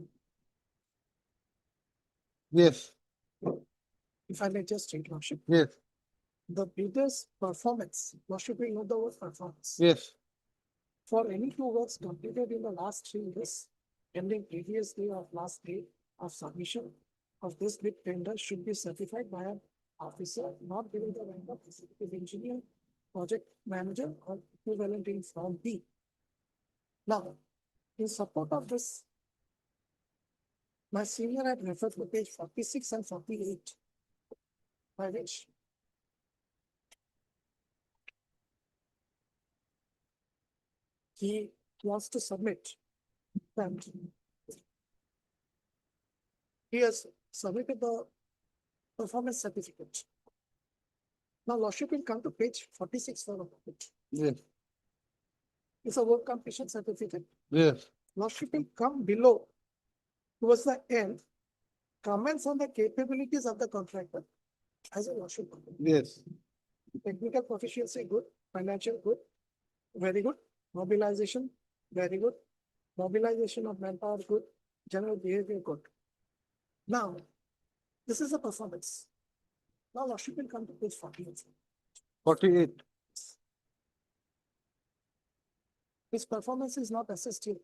yes, If I may just state, Lordship, yes, the bidder's performance, Lordship, we know the word performance. yes, For any two works completed in the last 3 years, ending previous day of last day of submission of this bid tender should be certified by an officer not below the rank of executive engineer, project manager, or equivalent in Form B. Now, in support of this, my senior had referred to page 46 and 48, by which he wants to submit that he has submitted the performance certificate. Now, Lordship will come to page 46 for it. yes, It's a work completion certificate. yes, Lordship will come below towards the end, comments on the capabilities of the contractor as a Lordship. yes, Technical proficiency, good. Financial, good. Very good. Mobilization, very good. Mobilization of manpower, good. General behavior, good. Now, this is a performance. Now, Lordship will come to page 48. 48. His performance is not assessed here.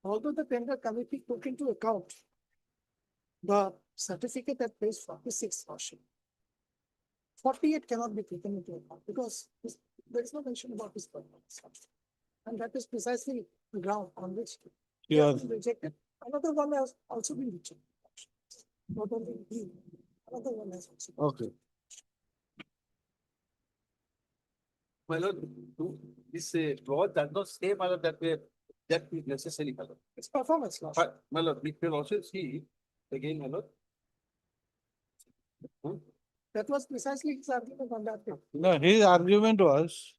Although the tender committee took into account the certificate at page 46, Lordship, 48 cannot be taken into account because there is no mention about his performance. And that is precisely the ground on which he has been rejected. Another one has also been rejected. Not only he, another one has also. Okay, My lord, this clause does not say, my lord, that is necessary, my lord. It's performance, Lordship. But, my lord, we can also see, again, my lord. That was precisely his argument on that day. no, his argument was,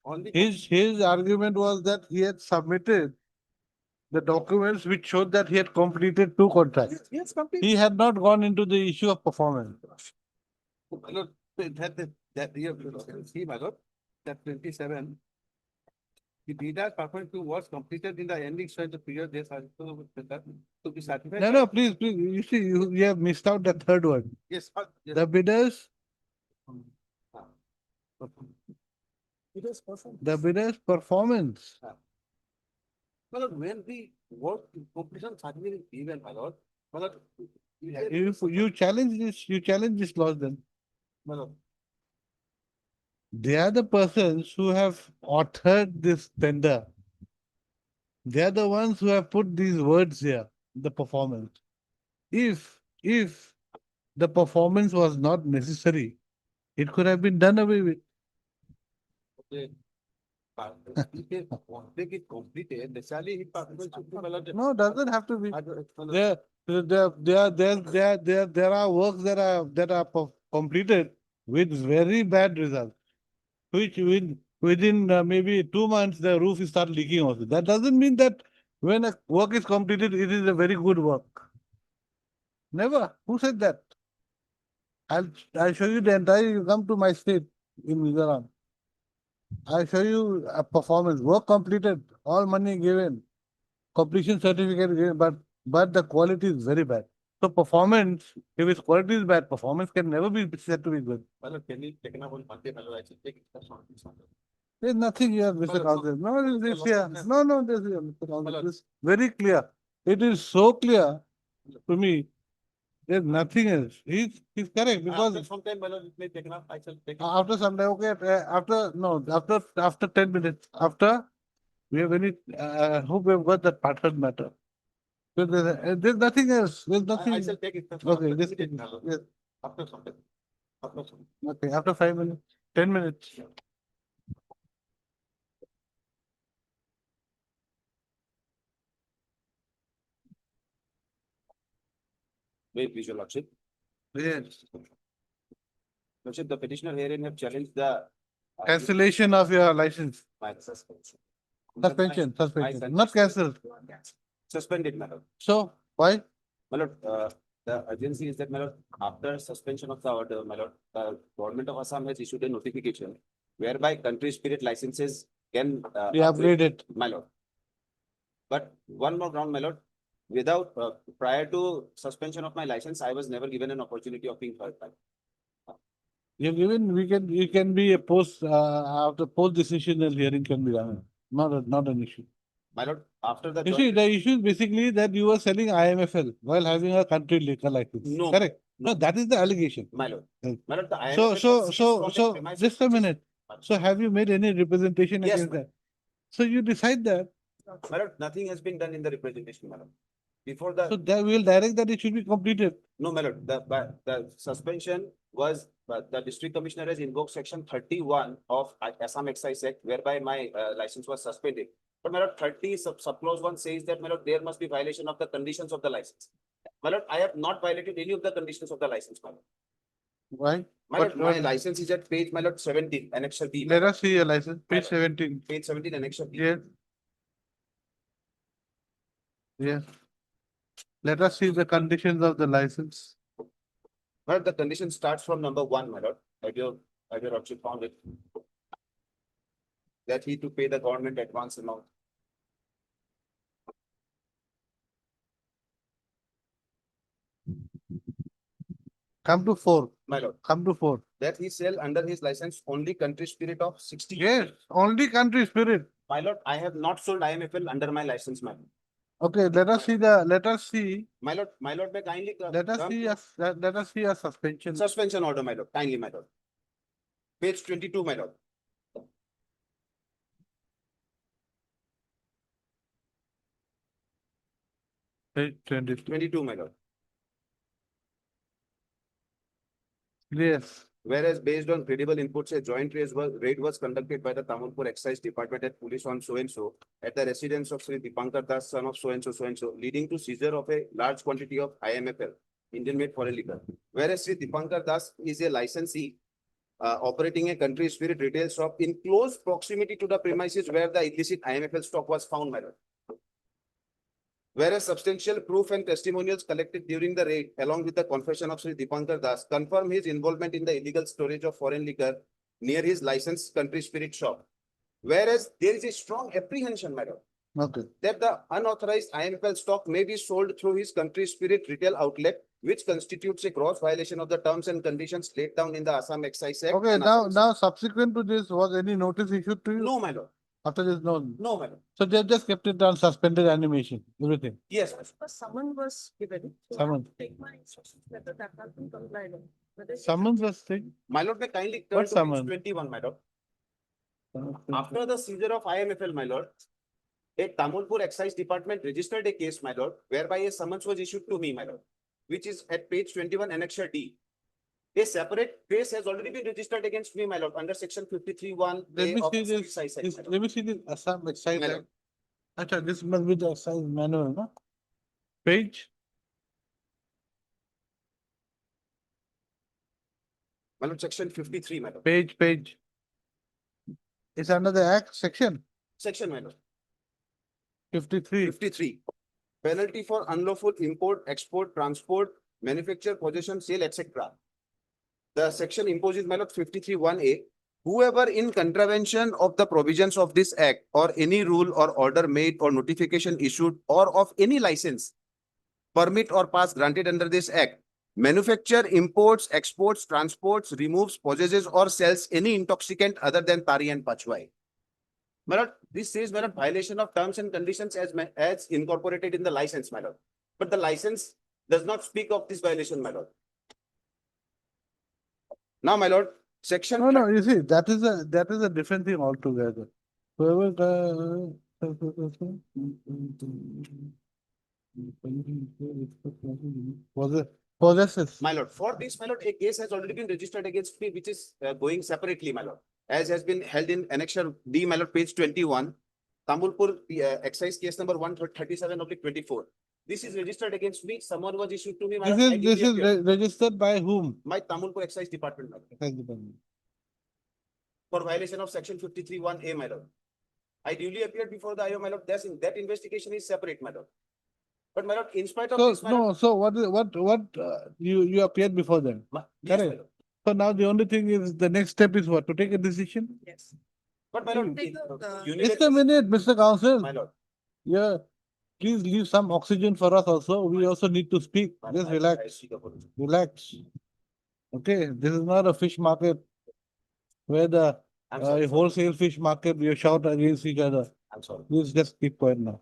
Only. his argument was that he had submitted the documents which showed that he had completed 2 contracts. Yes, completely. He had not gone into the issue of performance. My lord, that year, see, my lord, that 27. The bidder performance was completed in the ending so the period they are to be certified. No, no, please, please, you see, you have missed out the third one. Yes, yes. The bidders, It is performance. the bidders' performance. My lord, when the work completion certificate is given, my lord, my lord. You challenge this law then. My lord, They are the persons who have authored this tender. They are the ones who have put these words here, the performance. If the performance was not necessary, it could have been done away with. okay. But if they take it completed, necessarily his performance should be, my lord. No, doesn't have to be. My lord, There are works that are completed with very bad results, which within maybe 2 months the roof is start leaking also. That doesn't mean that when a work is completed, it is a very good work. Never. Who said that? I'll show you the entire. You come to my state in Mizoram. I'll show you a performance. Work completed, all money given, completion certificate given, but the quality is very bad. So performance, if its quality is bad, performance can never be said to be good. my lord, can you take up on Monday, my lord, I should take it. That's not this one. There's nothing here, Mr. Well, Council. No, this well, here. well, No, this here, Mr. Council. well, This is very clear. It is so clear to me. There's nothing else. He's correct After because some time, my lord, it may take up, I shall take it. after some time, okay, after 10 minutes, after we have any, hope we have got that pattern matter. So there's nothing else. There's I nothing. shall take it. Okay, After this, immediate, my lord. yes, After some time. After some. okay, after 5 minutes, 10 minutes. Wait, visual lordship. Yes. Lordship, the petitioner herein have challenged the Cancellation of your license, my suspension. suspension, not cancelled. Suspended, my lord. So why? My lord, the urgency is that, my lord, after suspension of the order, my lord, the government of Assam has issued a notification whereby country spirit licenses can. We upgrade it. My lord. But one more ground, my lord, without, prior to suspension of my license, I was never given an opportunity of being heard. My lord. You given, you can be a post, after post decisional hearing can be done, not an issue. My lord, after the. You joint- see, the issue is basically that you were selling IMFL while having a country liquor license. No, Correct? no. No, that is the allegation. My lord. Right. My lord, the So, IMFL so, was seized so, from the so, premises just a which is- minute. So have you made any representation Yes, against ma'am. that? So you decide that, My lord, nothing has been done in the representation, my lord. Before the. so that we will direct that it should be completed. No, my lord, the suspension was, the district commissioner has invoked section 31 of Assam Excise Act whereby my license was suspended. But my lord, 30 subclause 1 says that, my lord, there must be violation of the conditions of the license. My lord, I have not violated any of the conditions of the license, my lord. Why? My But lord, my license is at page, my lord, 17, annexure B. my let lord. us see your license, page Right. 17. Page 17, annexure B. Yes. Yes. Let us see the conditions of the license. Well, the condition starts from number 1, my lord. Have your lordship found it? That he to pay the government advance amount. Come to 4, My lord, come to 4. that he sell under his license only country spirit of 60. Yes, only country spirit. My lord, I have not sold IMFL under my license, my lord. Okay, let us see the, let us see, My lord, may kindly. let us come see, to let us see a suspension. suspension order, my lord, kindly, my lord. Page 22, my lord. Page 22. 22, my lord. Yes, Whereas based on credible inputs, a joint raid was conducted by the Tamilpur Excise Department and police on so and so at the residence of Sri Dipankar Das, son of so and so, leading to seizure of a large quantity of IMFL, Indian made foreign liquor. Whereas Sri Dipankar Das is a licensee operating a country spirit retail shop in close proximity to the premises where the illicit IMFL stock was found, my lord. Whereas substantial proof and testimonials collected during the raid, along with the confession of Sri Dipankar Das, confirm his involvement in the illegal storage of foreign liquor near his licensed country spirit shop. Whereas there is a strong apprehension, madam, okay. that the unauthorized IMFL stock may be sold through his country spirit retail outlet, which constitutes a gross violation of the terms and conditions laid down in the Assam Excise Act. Okay, and now, Assam- subsequent to this, was any notice issued to you? No, my lord. After this, no. No, madam. So they just kept it on suspended animation, everything. Yes, madam. A summons was given. So I Summons. Take my instructions whether that has been complied with. Whether it is- Summons was thing. My lord, may kindly turn What to summons? page 21, my lord. After the seizure of IMFL, my lord, a Tamilpur Excise Department registered a case, my lord, whereby a summons was issued to me, my lord, which is at page 21, annexure D. A separate case has already been registered against me, my lord, under section 53(1) Let me of see Assam this, Excise Act, my lord. let me see this Assam Excise My Act. lord. Acha, this must be the excise manual, no? Page, My lord, section 53, my lord. page. It's under the act section Section, my lord. 53. 53. Penalty for unlawful import, export, transport, manufacture, possession, sale, etc. The section imposes, my lord, 53(1)(a). Whoever in contravention of the provisions of this act or any rule or order made or notification issued or of any license, permit or pass granted under this act, manufacture, imports, exports, transports, removes, possesses or sells any intoxicant other than tari and pachwai. My lord, this says, my lord, violation of terms and conditions as incorporated in the license, my lord. But the license does not speak of this violation, my lord. Now, my lord, section. No, you see, that is a different thing altogether. Whoever, possesses. My lord, for this, my lord, a case has already been registered against me, which is going separately, my lord. As has been held in annexure D, my lord, page 21, Tamilpur excise case number 137/24. This is registered against me. Someone was issued to me. my This lord. I is, this duly is appeared. registered by whom? My Tamulpur Excise Department, my lord, Excise Department. for violation of section 53(1)(a), my lord. I duly appeared before the IO, my lord. That investigation is separate, my lord. But my lord, in spite of So, this, my lord. no, so what, you appeared before them? Yes, my Correct. lord. So now the only thing is, the next step is what? To take a decision? Yes. But my lord, Take a, Just a minute, Mr. Council. My lord. Yeah, please leave some oxygen for us also. We also need to speak. my Just lord, I relax, seek apology. relax. Okay, this is not a fish market where the I'm sorry, sir. wholesale fish market, we shout against each other. I'm sorry. Please just keep quiet now.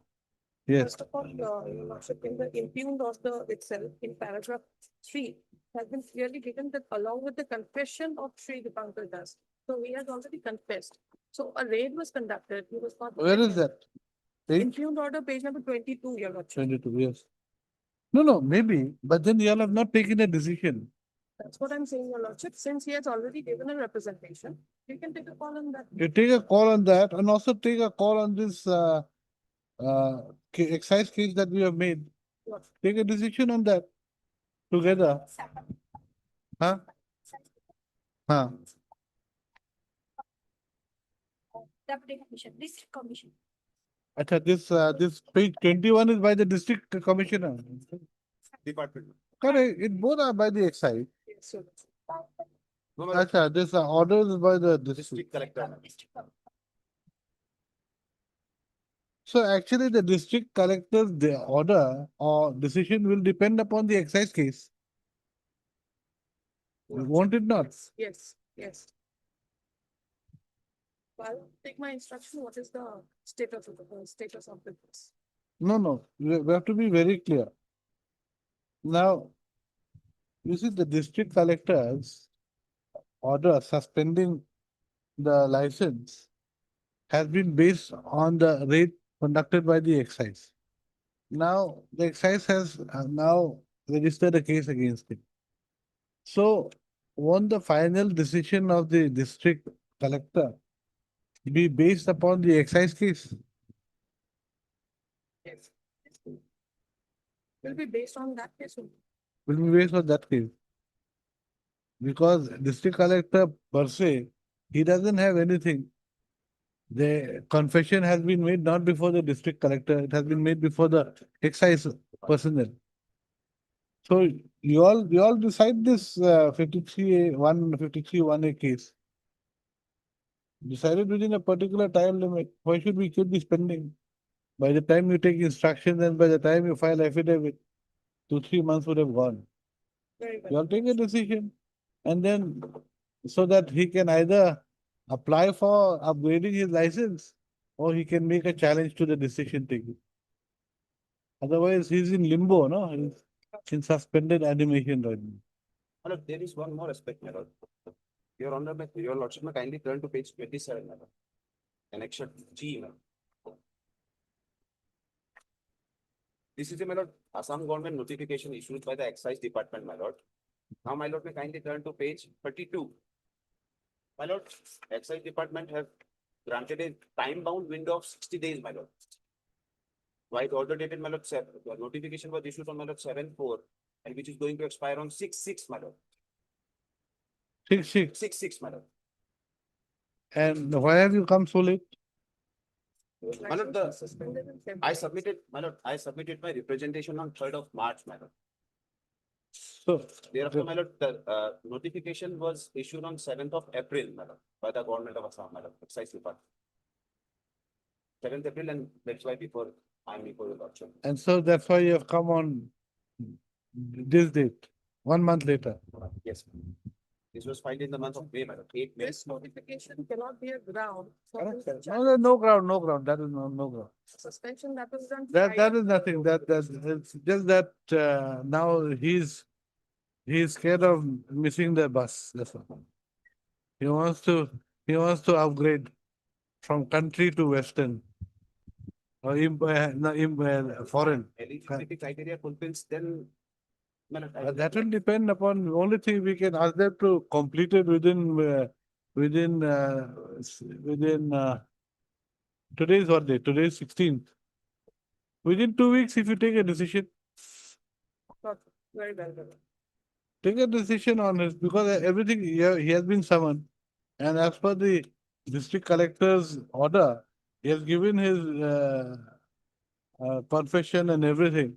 Yes, First of all, your lordship, in the impugned order itself, in paragraph 3, has been clearly given that along with the confession of Sri Dipankar Das. So he has already confessed. So a raid was conducted, he was not. where is that? Page Impugned order, page number 22, your lordship. 22, yes. No, maybe, but then you all have not taken a decision. That's what I'm saying, your lordship. Since he has already given a representation, you can take a call on that. You take a call on that and also take a call on this excise case that we have made. What? Take a decision on that together. Huh? Huh? Deputy Commission, District Commission. Acha, this page 21 is by the district commissioner. Department. Correct, it both are by the excise. Yes, your lordship. No, my lord. Acha, this order is by the district. District collector. my lord. So actually the district collector's the order or decision will depend upon the excise case. Won't it not? Yes, yes. Well, take my instruction. What is the status of the case? No, we have to be very clear. Now, you see the district collector's order suspending the license has been based on the raid conducted by the excise. Now, the excise has now registered a case against him. So, won't the final decision of the district collector be based upon the excise case? Yes. Will be based on that case only. Will be based on that case. Because district collector per se, he doesn't have anything. The confession has been made not before the district collector, it has been made before the excise personnel. So you all decide this 53(1)(a) case. Decided within a particular time limit. Why should we keep this pending? By the time you take instructions and by the time you file affidavit, 2-3 months would have gone. Very You well. all take a decision and then so that he can either apply for upgrading his license or he can make a challenge to the decision taking. Otherwise, he's in limbo, no? He's in suspended animation right now. My lord, there is one more aspect, my lord. Your honor, your lordship may kindly turn to page 27, my lord. Annexure G, my lord. This is a, my lord, Assam government notification issued by the excise department, my lord. Now, my lord, may kindly turn to page 32. My lord, excise department have granted a time-bound window of 60 days, my lord. White order dated, my lord, the notification was issued on, my lord, 7/4, and which is going to expire on 6/6, my lord. 6-6. 6/6, my lord. And why have you come so late? His My lord, license was suspended in I February. submitted, my lord, I submitted my representation on 3rd of March, my lord. So, Thereafter, my lord, the notification was issued on 7th of April, my lord, by the government of Assam, my lord, excise department. 7th April, and that's why I'm before the lordship. and so that's why you have come on this date, 1 month later. Yes. This was filed in the month of May, my lord, 8 May. This notification cannot be a ground for Correct, this correct. No ground, that is no ground. suspension that was done. That prior. is nothing, that's it's just that now he's scared of missing the bus, that's all. He wants to upgrade from country to western. Or foreign. Eligibility criteria fulfills, then. my lord, I will That will apply. depend upon, only thing we can ask them to complete it within today's what day? Today's 16th. Within 2 weeks, if you take a decision, Very well. Take a decision on it because everything, he has been summoned. And as per the district collector's order, he has given his confession and everything.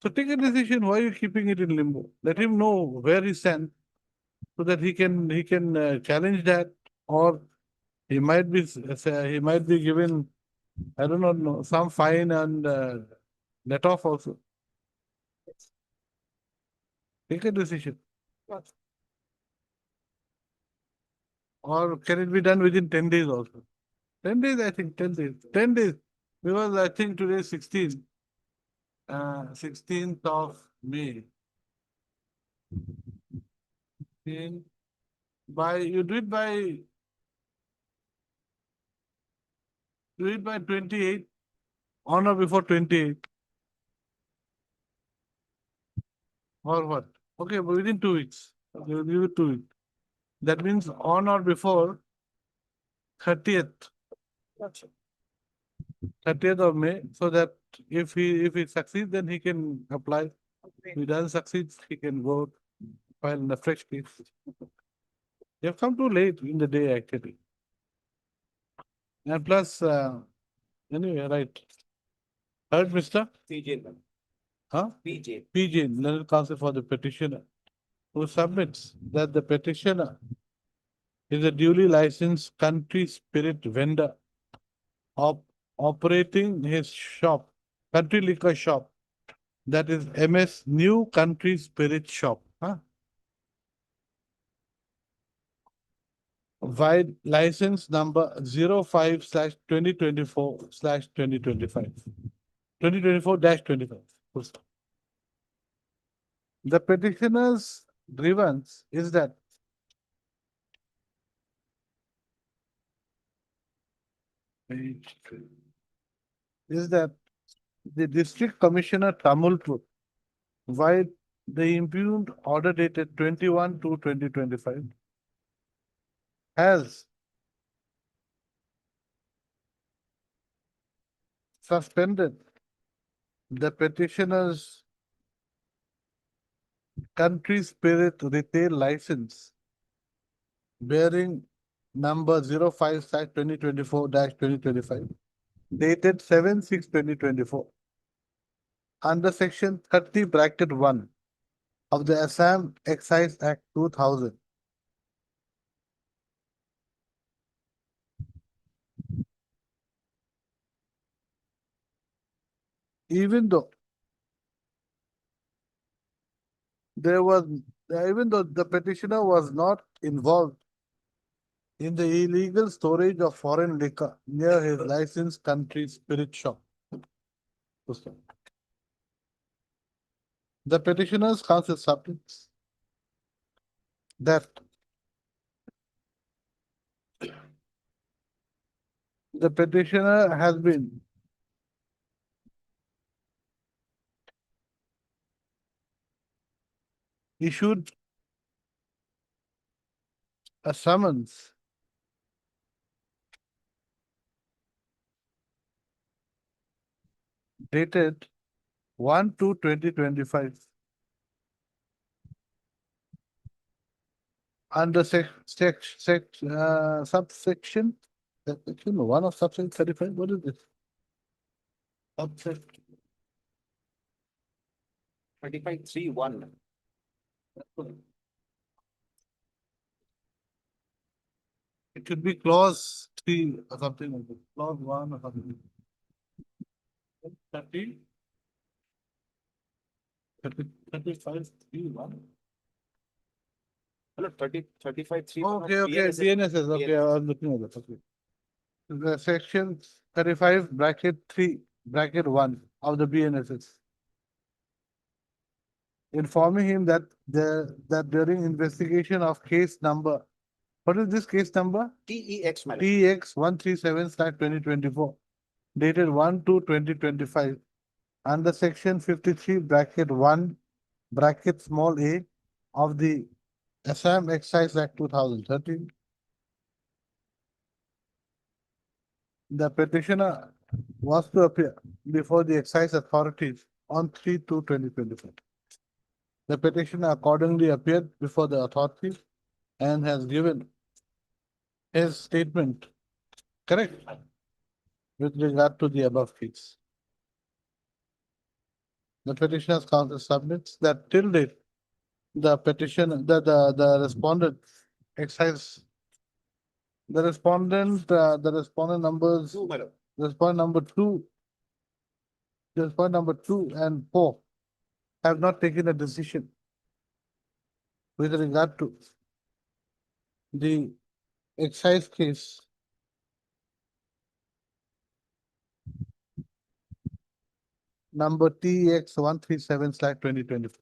So take a decision. Why are you keeping it in limbo? Let him know where he stands so that he can challenge that, or he might be he might be given, I don't know, some fine and let off also. Take a decision. Or can it be done within 10 days also? 10 days, I think, 10 days. 10 days. Because I think today is 16th. 16th of May. You do it by 28, on or before 28. Or what? Okay, but within 2 weeks. You give it 2 weeks. That means on or before 30th. 30th of May, so that if he succeeds, then he can apply. If he doesn't succeed, he can go file in a fresh case. You have come too late in the day, actually. And plus, anyway, right. Heard, Mister? PJ, Huh? PJ. PJ, Learned Counsel for the petitioner, who submits that the petitioner is a duly licensed country spirit vendor operating his shop, country liquor shop, that is MS New Country Spirit Shop. Huh? Vide license number 05/2024/2025. 2024-25. The petitioner's grievance is that the district commissioner Tamulpur, via the impugned order dated 21/2/2025, has suspended the petitioner's country spirit retail license bearing number 05/2024-2025, dated 7/6/2024, under section 30(1) of the Assam Excise Act 2000. Even though the petitioner was not involved in the illegal storage of foreign liquor near his licensed country spirit shop. The petitioner's counsel submits that the petitioner has been issued a summons dated 1/2/2025 under subsection 1 of subsection 35. What is this? Subsection 35(3)(1). it should be clause 3 or something like that. Clause 1 or something. 30, 35(3)(1). Hello, 35(3). Okay, DNSS, okay, I was looking at that, okay. The section 35(3)(1) of the BNSS. Informing him that during investigation of case number, what is this case number? TEX, madam. TX 137/2024, dated 1/2/2025, under section 53(1) small a of the Assam Excise Act 2013. The petitioner was to appear before the excise authorities on 3/2/2025. The petitioner accordingly appeared before the authority and has given his statement, correct? With regard to the above case. The petitioner's counsel submits that till date, the petition, the respondent exercise. The respondent numbers, Two, my lord. respondent number two. Respondent number 2 and 4 have not taken a decision with regard to the excise case. Number TX 137/2024.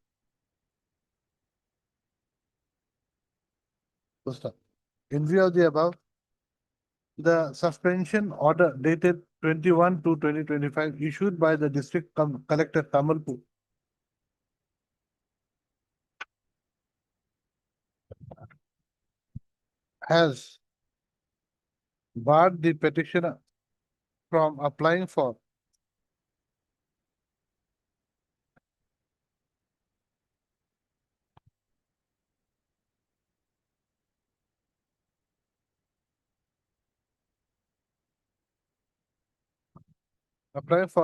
Full stop. In view of the above, the suspension order dated 21/2/2025 issued by the district collector Tamalpur has barred the petitioner from applying for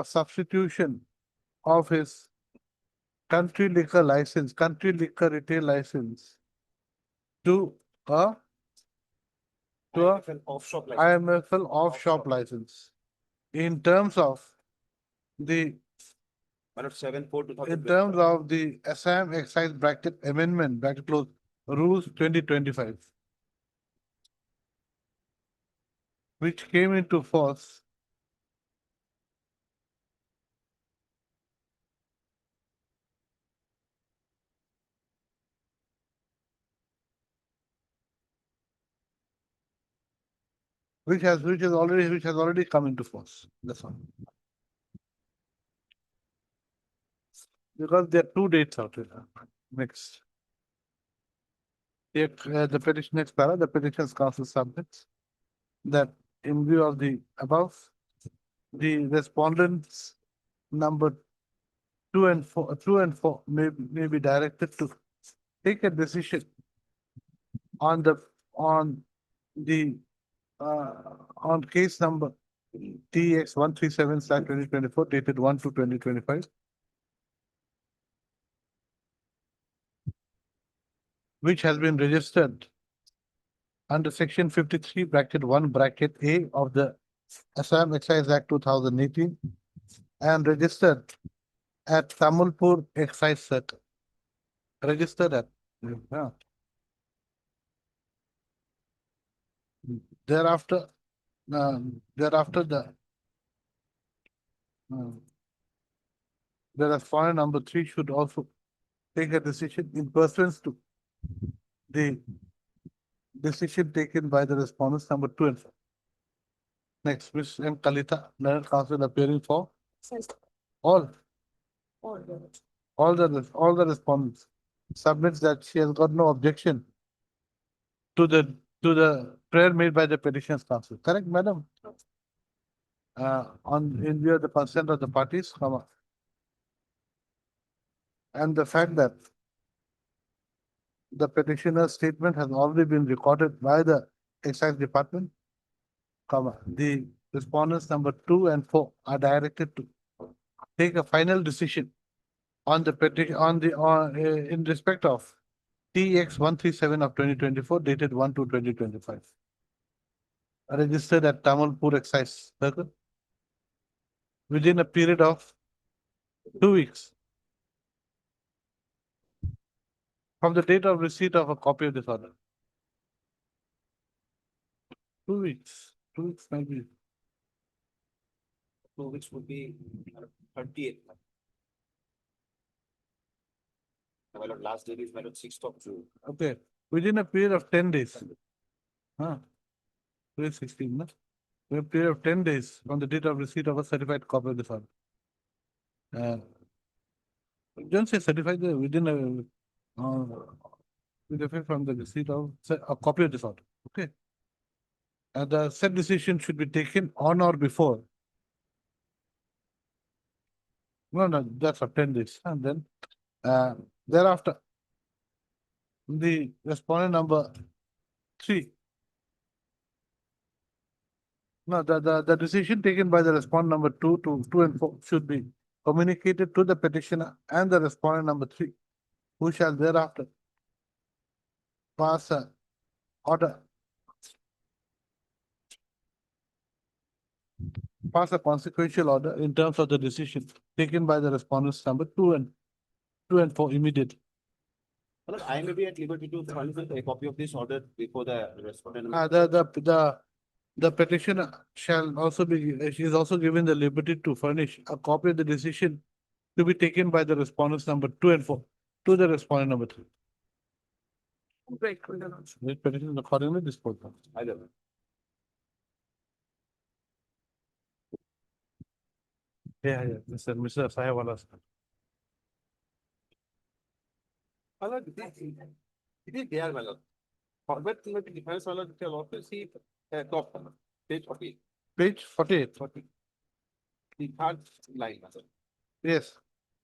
substitution of his country liquor license, country liquor retail license to a IMFL off-shop license. IMFL off-shop license in terms of the, My lord, 7/4/2025. in terms of the Assam Excise Bracket Amendment, bracket close, rules 2025, which came into force which has already come into force. That's all. Because there are 2 dates out here. Next. The petition next para, the petition's counsel submits that in view of the above, the respondents number 2 and 4 may be directed to take a decision on case number TX 137/2024 dated 1/2/2025, which has been registered under section 53 bracket 1 bracket A of the Assam Excise Act 2018 and registered at Tamalpur Excise Circle. Registered at. Yeah. Thereafter, the foreign number 3 should also take a decision in pursuance to the decision taken by the respondents number 2 and 4. Next, Ms. M. Kalita, learned counsel appearing for all the respondents submits that she has got no objection to the prayer made by the petitioner's counsel. Correct, madam? In view of the consent of the parties, comma. And the fact that the petitioner's statement has already been recorded by the excise department, comma. The respondents number 2 and 4 are directed to take a final decision on the petition in respect of TX 137 of 2024 dated 1/2/2025. Registered at Tamalpur Excise Circle within a period of 2 weeks from the date of receipt of a copy of this order. 2 weeks. 2 weeks might be. 2 weeks would be 38. My lord, last date is my lord 6th of June. Okay, within a period of 10 days. Huh? 16, no? Within a period of 10 days from the date of receipt of a certified copy of this order. Don't say certified, within with effect from the receipt of a copy of this order, okay? And the said decision should be taken on or before. No, that's for 10 days, and then Thereafter, the respondent number 3. No, the decision taken by the respondent number 2 and 4 should be communicated to the petitioner and the respondent number 3, who shall thereafter pass a order, pass a consequential order in terms of the decision taken by the respondents number 2 and 4 immediately. Well, I may be at liberty to furnish a copy of this order before the respondent. The petitioner shall also be, she is also given the liberty to furnish a copy of the decision to be taken by the respondents number 2 and 4 to the respondent number 3. Right, well done. The petition is accordingly disposed of. I don't know. Yeah, Mr. Sahewala. My lord, it is there, my lord. Forward to the defense, my lord, you will also see top, my lord, page 48. Page 48. 40. The third line, my lord. Yes,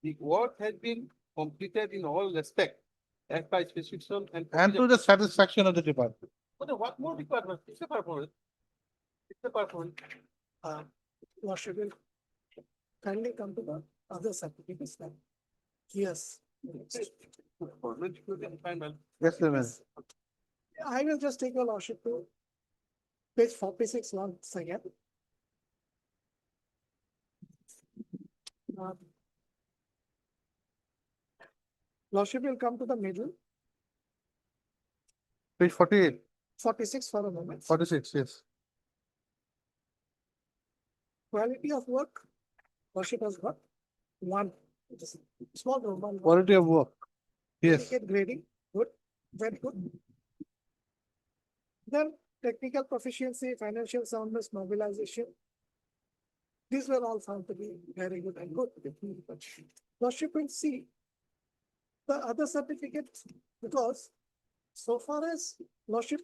The work has been completed in all respect as by specification and. and to the satisfaction of the department. But what more requirement? It's a performance. It's a performance. Lordship will kindly come to the other certificates that. Yes. Performance should be defined, my lord. Yes, Mr. Mayor. I will just take your lordship to page 46 once again. Lordship will come to the middle, Page 48, 46 for a moment. 46, yes. Quality of work, lordship has got one, it is small Roman. Quality of work. Yes, Certificate grading, good, very good. Then technical proficiency, financial soundness, mobilization. These were all found to be very good and good. Lordship will see the other certificates because so far as Lordship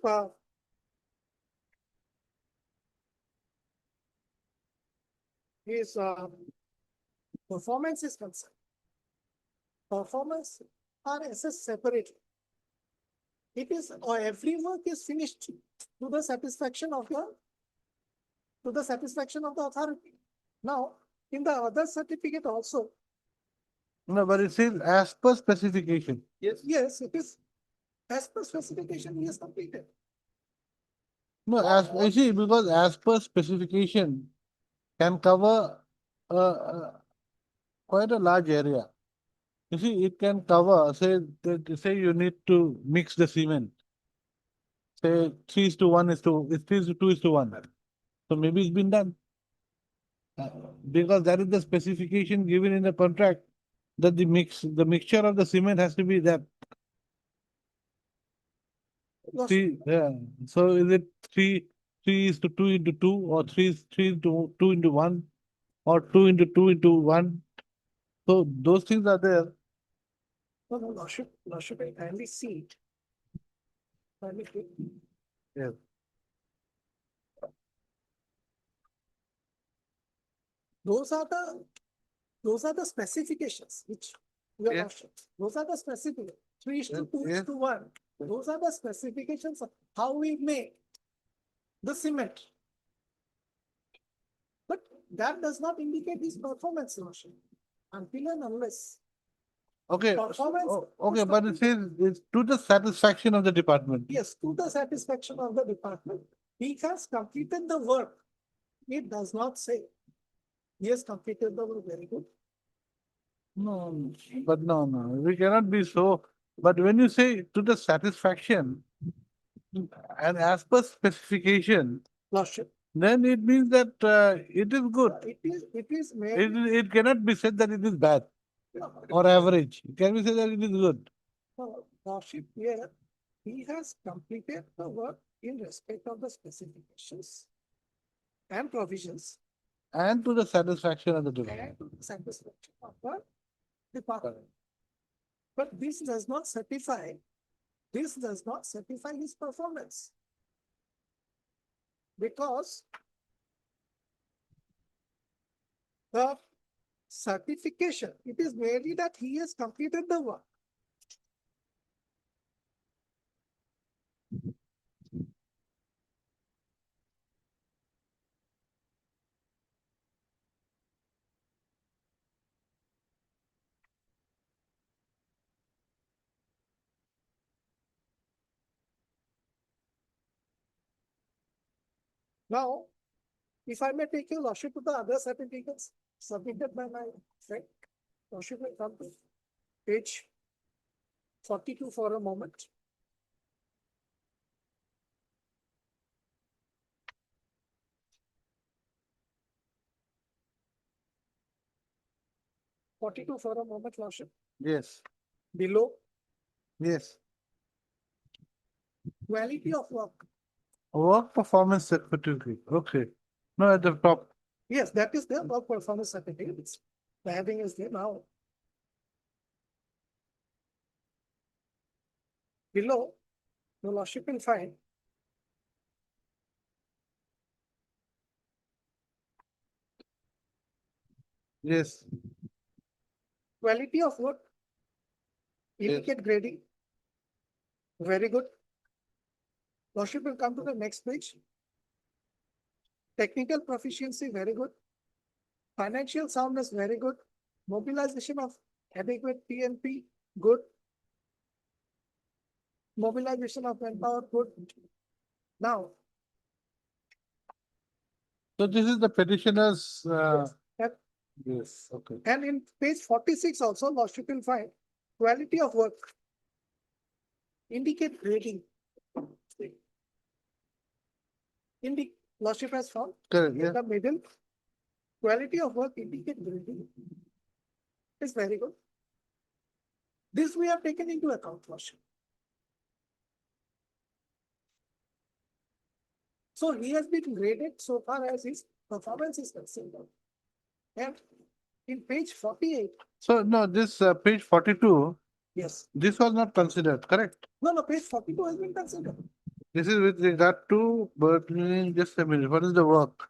his performance is concerned. Performance are assessed separately. It is, or every work is finished to the satisfaction of the authority. Now, in the other certificate also, no, but it says as per specification. yes, it is as per specification he has completed. No, as, you see, because as per specification can cover quite a large area. You see, it can cover, say you need to mix the cement. Say 3:1 is to, it's 3:2 So maybe it's been done. Because that is the specification given in the contract, that the mixture of the cement has to be that. Lordship, Yeah, so is it 3:2 or 3:2 or 2:2 So those things are there. no, Lordship will kindly see it. Kindly see. Yes. Those are the specifications which we are Yeah. not sure. Those are the specific 3:2 Yeah. to 1. Those are the specifications of how we make the cement. But that does not indicate his performance, Lordship, until and unless Okay, performance. okay, but it says it's to the satisfaction of the department. Yes, to the satisfaction of the department, he has completed the work. It does not say he has completed the work, very good. No, but no, we cannot be so, but when you say to the satisfaction and as per specification, Lordship, then it means that it is good. it is It, made. it cannot be said that it is bad or average. It can be said that it is good. Lordship here, he has completed the work in respect of the specifications and provisions And to the satisfaction of the department. and to the satisfaction of the department. But this does not certify his performance. Because the certification, it is merely that he has completed the work. Now, if I may take your lordship to the other certificates submitted by my friend, lordship will come to page 42 for a moment. Forty-two for a moment, lordship. Yes, Below, yes. quality of work. Work performance certificate, okay. No, at the top, Yes, that is their work performance certificate. The heading is there now. Below, the lordship will find yes, quality of work. Indicate grading. Very good. Lordship will come to the next page. Technical proficiency, very good. Financial soundness, very good. Mobilization of adequate PNP, good. Mobilization of manpower, good. Now, so this is the petitioner's, Yep. yes, okay. and in page 46 also, lordship will find quality of work. Indicate grading. Lordship has found Correct, in yeah, the middle, quality of work indicate grading. Is very good. This we have taken into account, lordship. So he has been graded so far as his performance is concerned. And in page 48, so no, this page 42, yes, this was not considered, correct? no, page 42 has been considered. This is with regard to, but just a minute, what is the work?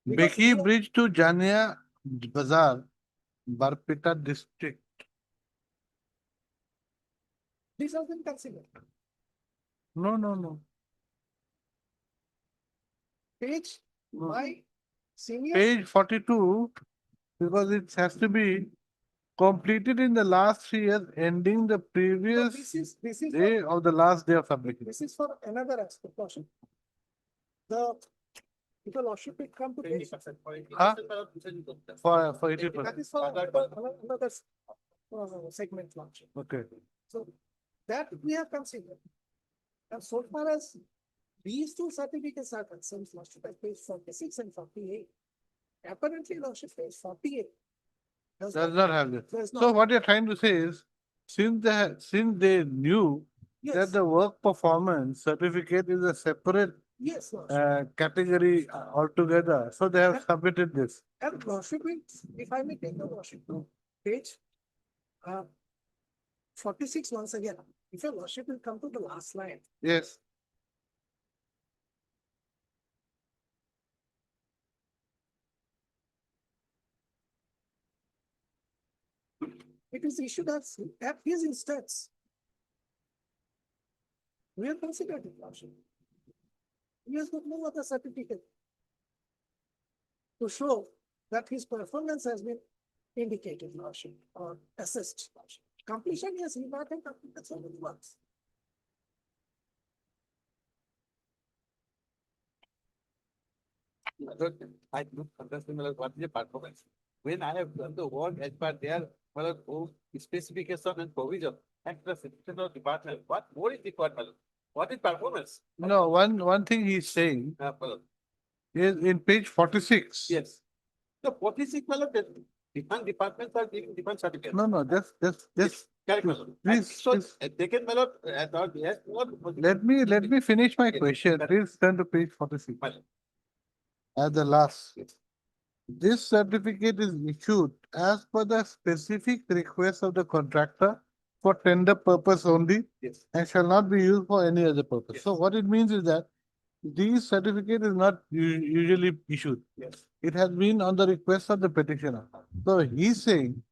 Because Becky we- Bridge to Jania Bazaar, Barpeta district. This has been considered. No, no, no. Page, No. my senior. Page 42, because it has to be completed in the last 3 years, ending the No, previous this is, day of the last day of submission. this is for another aspect, lordship. If the lordship will come to page, Huh? For 80%, that is for another segment, lordship. okay. So that we have considered. And so far as these two certificates are concerned, lordship, at page 46 and 48. Apparently, lordship, page 48. Does Does not have this. Does So not, what you're trying to say is, since they knew that yes, the work performance certificate is a separate yes, lordship. category altogether, so they have Yeah. submitted this. And lordship, if I may take the lordship to page 46 once again, if your lordship will come to the last line, Yes, it is issued as at his instance. We have considered it, lordship. He has got no other certificate to show that his performance has been indicated, lordship, or assessed, lordship. Completion, yes, he might have completed so many works. I don't understand well, what is the performance. When I have done the work as per their well, specification and provision, and the citizen of department, what more is required? Well, what is performance? no, one thing he's saying Well, is in page 46. yes. The 46, well, the different departments are giving different certificates. No, just, Correct, my lord. please, And so, please. they can, my lord, yes, what? let me finish my Okay, question. correct. Please turn to page 46. My lord. At the last. Yes. This certificate is issued as per the specific request of the contractor for tender purpose only Yes. and shall not be used for any other purpose. Yes. So what it means is that these certificate is not usually issued. Yes. It has been on the request of the petitioner. So he's saying,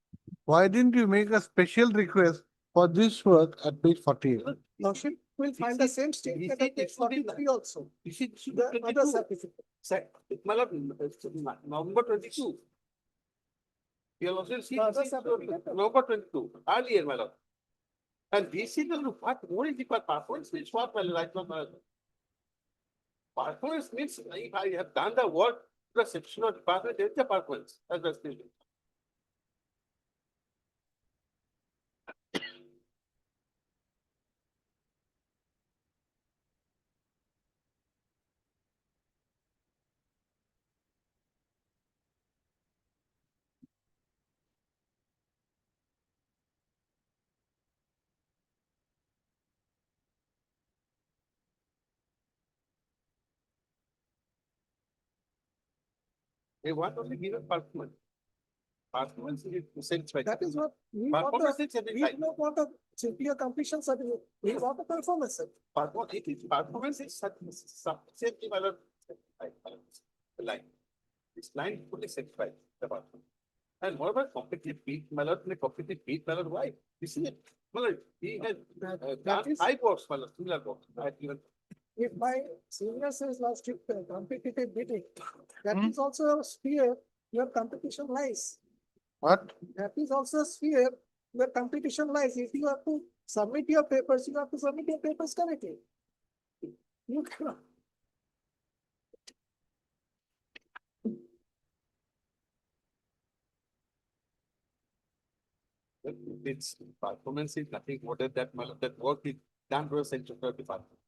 why didn't you make a special request for this work at page 48? Lordship will find the same statement at page 43 also. This is The other 22. certificate. My lord, November 22. You will also see No, this that's is certificate. November 22, earlier, my lord. And this is the what more is the performance is what, my lord, right now, my lord. Performance means if I have done the work, the section of department, there is the performance, as I stated. They want only given performance. Performance is satisfied. That is what we want. Performance is We satisfied. do not want a simply a completion certificate. We want a performance certificate. Performance is safety value. The line. This line fully satisfied the performance. And what about competitive beat mallet, competitive beat mallet, why? You see it, well, he has That done is- high works, mallet, similar works. I have given. If my senior says last week competitive bidding, that Hmm. is also a sphere where competition lies. What? That is also a sphere where competition lies. If you have to submit your papers, you have to submit your papers correctly. You cannot. Its performance is nothing more than that, mallet, that work is done to a central department.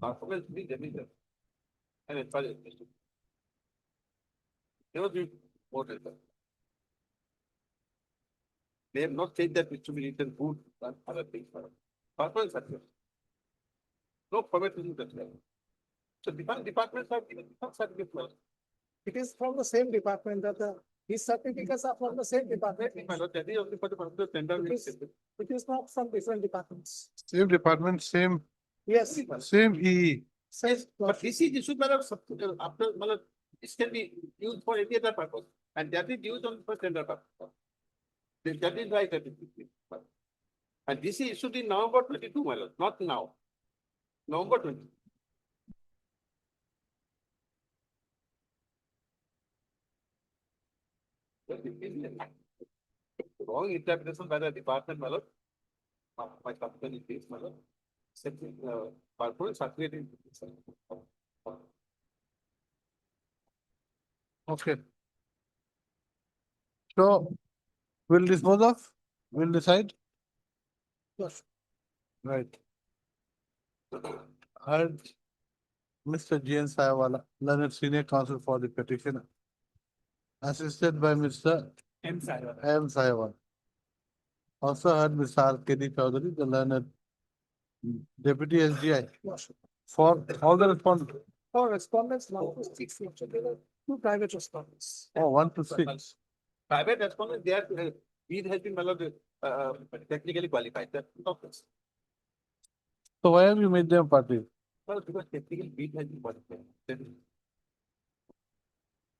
Performance means everything. And it's very interesting. Never do more than that. They have not said that it should be written good and other things. Performance certificate. No permit to do that. So departments have given certificate. mallet. It is from the same department that these certificates are from the same department. Mallet, that is only for the particular tender. It is- It is not from different departments. Same department, same, Yes. same EE. Yes, but this is issued by the after, mallet, this can be used for any other purpose, and that is used on for tender purpose. That is right, that is. And this is issued in November 22, mallet, not now. November 20. Wrong interpretation by the department, mallet. My company is, mallet. Simply, performance certificate is. Okay. So, we'll dispose of, we'll decide, Yes. right? Heard Mr. G. N. Sayawala, learned senior counsel for the petitioner. Assisted by Mr. M. Sarah. M. Sayawala. Also heard Mr. R. K. D. Chowdhury, the learned deputy SGI, Yes. for all the respondents. For respondents, 1 to 6, there are 2 private respondents. Oh, 1 to 6. Private respondent, they are, it has been, mallet, technically qualified, that. So why have you made them party? Well, because technical bid has been qualified. Then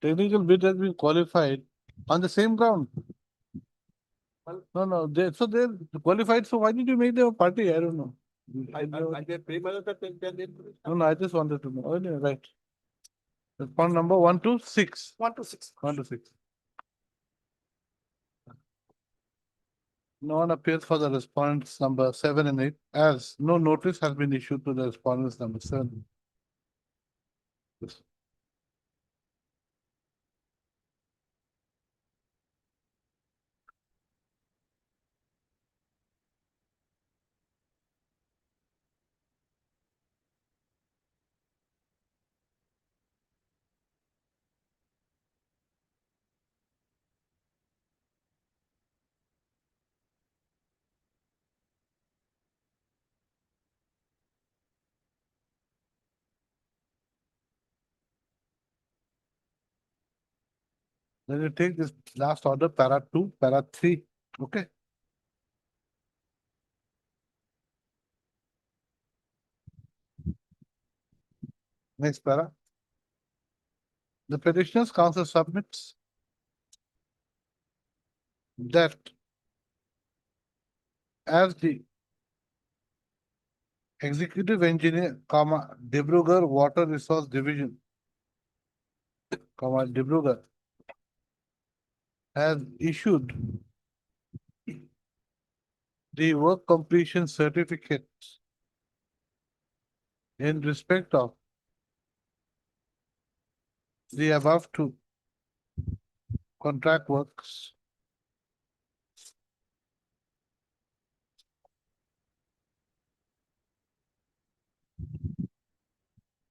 Technical bid has been qualified on the same ground. No, so they're qualified, so why did you make them a party? I don't know. I get pretty much that then. No, I just wanted to know. Oh, yeah, right. Respond number 1 to 6. 1 to 6. 1 to 6. No one appears for the respondents number 7 and 8, as no notice has been issued to the respondents number 7. Yes. Then you take this last order, para 2, para 3, okay? Next para. The petitioner's counsel submits that as the executive engineer, comma, Dibrugarh Water Resource Division, comma, Dibrugarh, has issued the work completion certificate in respect of the above two contract works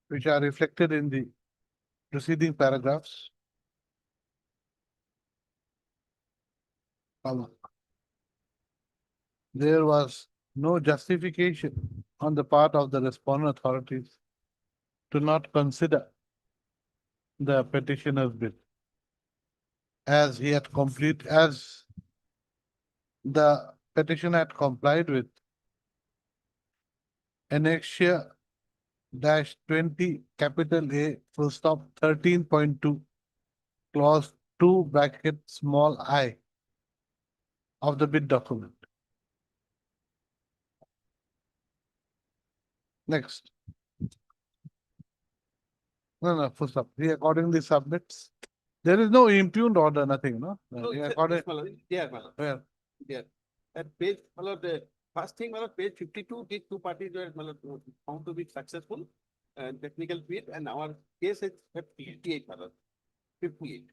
which are reflected in the preceding paragraphs. Comma. There was no justification on the part of the respondent authorities to not consider the petitioner's bid as the petitioner had complied with annexure dash 20 capital A full stop 13.2 clause 2 bracket small I of the bid document. Next. No, full stop. He accordingly submits. There is no impugned order, nothing, no? So, He sir, according- yes, my lord, yeah, my lord. Where? At page, my lord, the first thing, my lord, page 52, these two parties were, my lord, found to be successful. Technical bid, and our case is at 58, my lord. 58.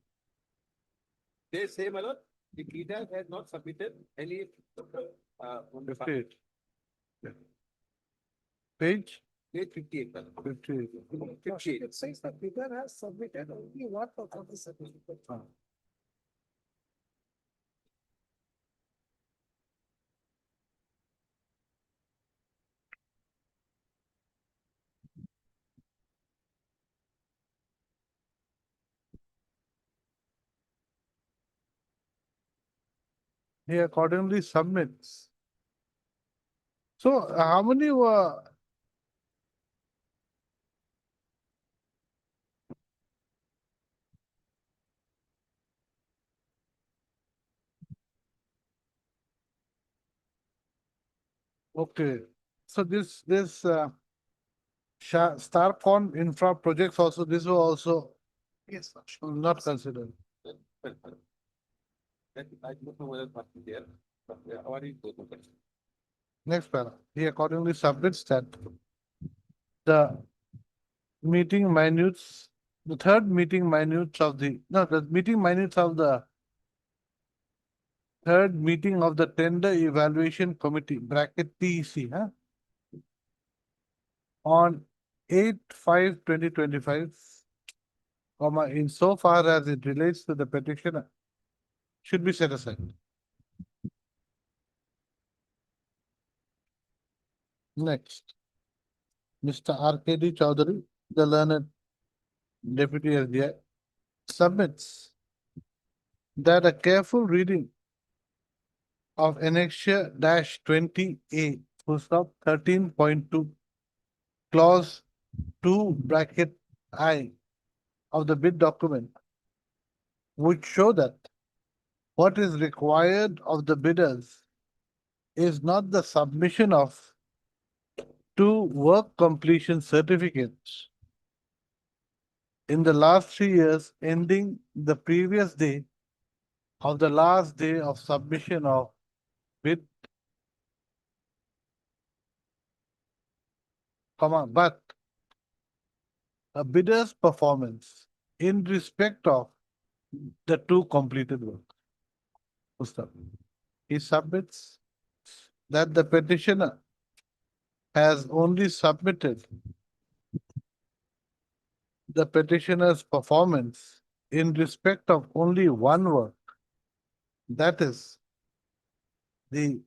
They say, my lord, the bidder has not submitted any. On the 58. Yeah. Page Page 58, my lord. 58. Your 58. worship, it says the bidder has submitted only one of the certificate. He accordingly submits. So how many were? Okay, so this Starcon infra projects also, this was also Yes, not considered. That I don't know whether part is there, but our is good. Next para, he accordingly submits that the meeting minutes, the third meeting minutes of the, no, the meeting minutes of the third meeting of the tender evaluation committee, bracket TEC, huh? On 8/5/2025, comma, insofar as it relates to the petitioner, should be set aside. Next, Mr. R.K.D. Chowdhury, the learned deputy SDI, submits that a careful reading of annexure dash 20A, full stop 13.2, clause 2 bracket I of the bid document would show that what is required of the bidders is not the submission of two work completion certificates in the last 3 years ending the previous day of the last day of submission of bid, comma, but a bidder's performance in respect of the two completed work. Full stop. He submits that the petitioner has only submitted the petitioner's performance in respect of only one work. That is the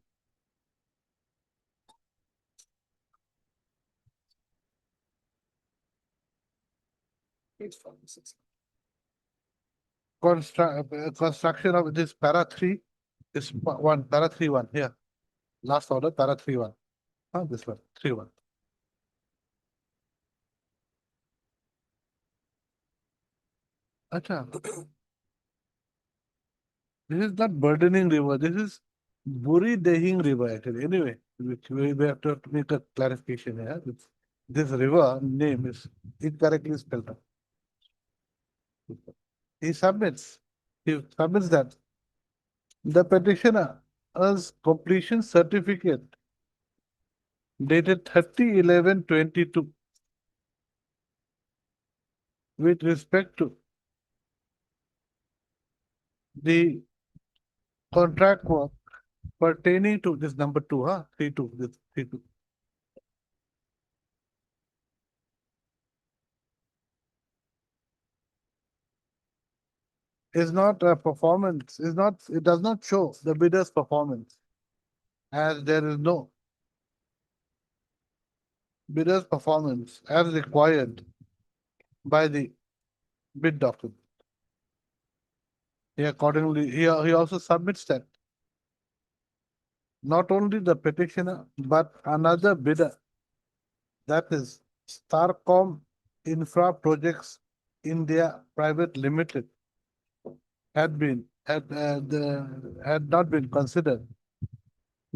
Page 46. construction of this para 3, this one, para 3-1 here. Last order, para 3-1. This one, 3-1. Acha. This is not burdening river, this is Buri Dehing river actually. Anyway, which we have to make a clarification here. This river name is incorrectly spelled out. He submits that the petitioner's completion certificate dated 30/11/22 with respect to the contract work pertaining to this number two, huh? 3-2, this 3-2. Is not a performance, is not, it does not show the bidder's performance. As there is no bidder's performance as required by the bid document. He accordingly, he also submits that not only the petitioner, but another bidder, that is Starcom Infra Projects India Private Limited, had not been considered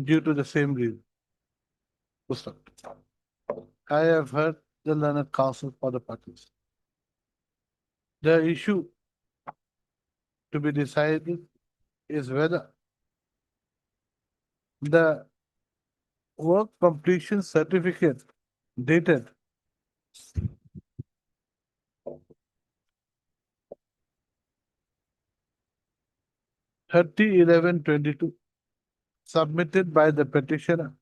due to the same reason. Pustak. I have heard the learned counsel for the parties. The issue to be decided is whether the work completion certificate dated thirty 11/22 submitted by the petitioner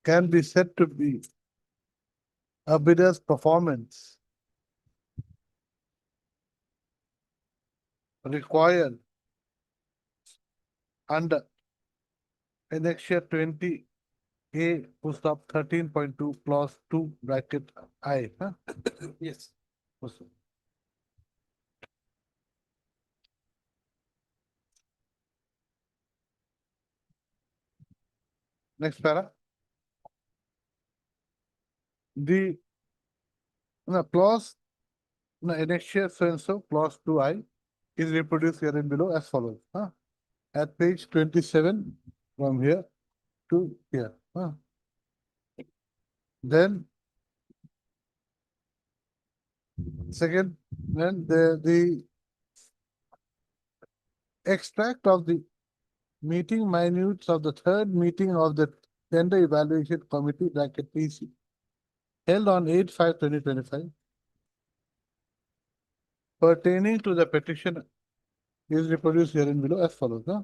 can be said to be a bidder's performance required under Annexure 20A, full stop 13.2 clause 2 bracket I, huh? Yes. Full stop. Next para. The clause, annexure so and so, clause 2I is reproduced here and below as follows, huh? At page 27 from here to here, huh? Then second, then the extract of the meeting minutes of the third meeting of the tender evaluation committee bracket PC held on 8/5/2025 pertaining to the petition is reproduced here and below as follows, huh?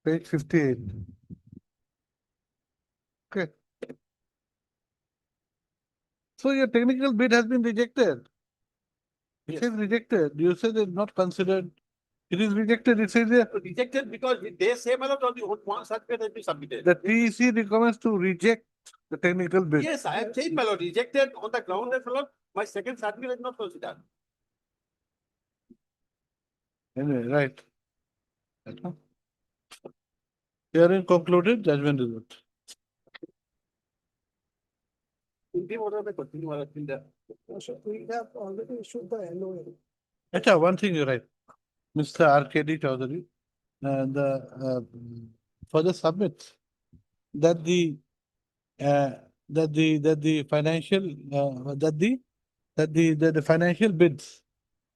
Page 58. Okay. So your technical bid has been rejected. It is rejected. You said it's not considered. It is rejected. It says there. Rejected because they say, my lord, only one certificate has been submitted. The TEC recommends to reject the technical bid. Yes, I have changed, my lord, rejected on the ground that, my lord, my second certificate is not considered. Anyway, right. Hearing concluded, judgment is good. In the order, they continue, my lord, in the. So we have already issued the LOA. Acha, one thing you're right. Mr. RKD Chaudhary, further submits that the financial that the financial bids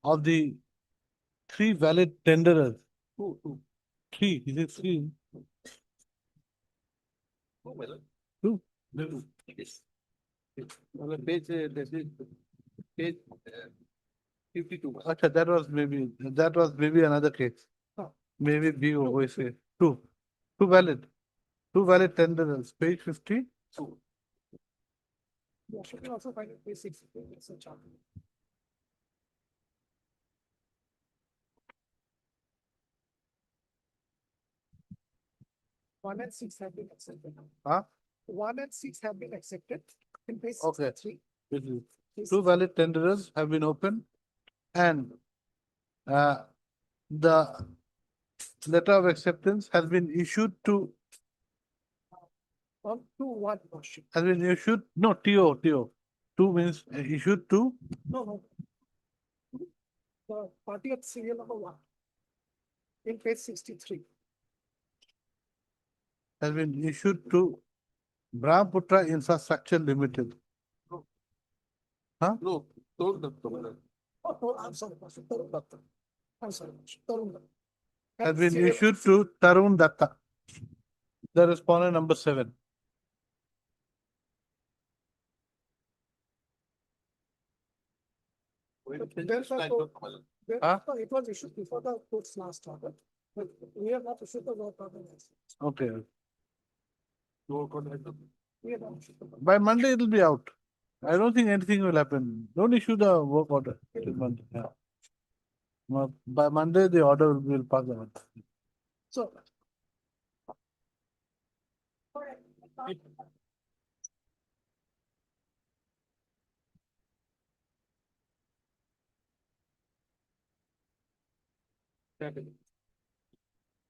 of the three valid tenderers, three, is it three? Oh, my lord. Two. Yes. My lord, page, this is page 52. my lord. Acha, that was maybe another case. Maybe B over say two valid tenderers, page 50. Yeah, should we also find it basic, it's a chart. One and six have been accepted. Huh? 1 and 6 have been accepted in page Okay. 63. This is- Two valid tenderers have been opened and the letter of acceptance has been issued to, On to one motion. has been issued, no, TO. Two means issued to, No. The party at serial number 1. In page 63. has been issued to Brahmaputra Infrastructure Limited. No, told the, my lord. Oh, I'm sorry, Master Tarun Datta. I'm sorry, Master Tarun Datta. Has And been serial- issued to Tarun Datta, the respondent number 7. There's a court- there- Huh? no, it was issued before the court's last order, but we have not issued the work order. yet. Okay, We have not issued the work. by Monday it'll be out. I don't think anything will happen. Don't issue the work order till Monday, yeah. By Monday, the order will pass out. So.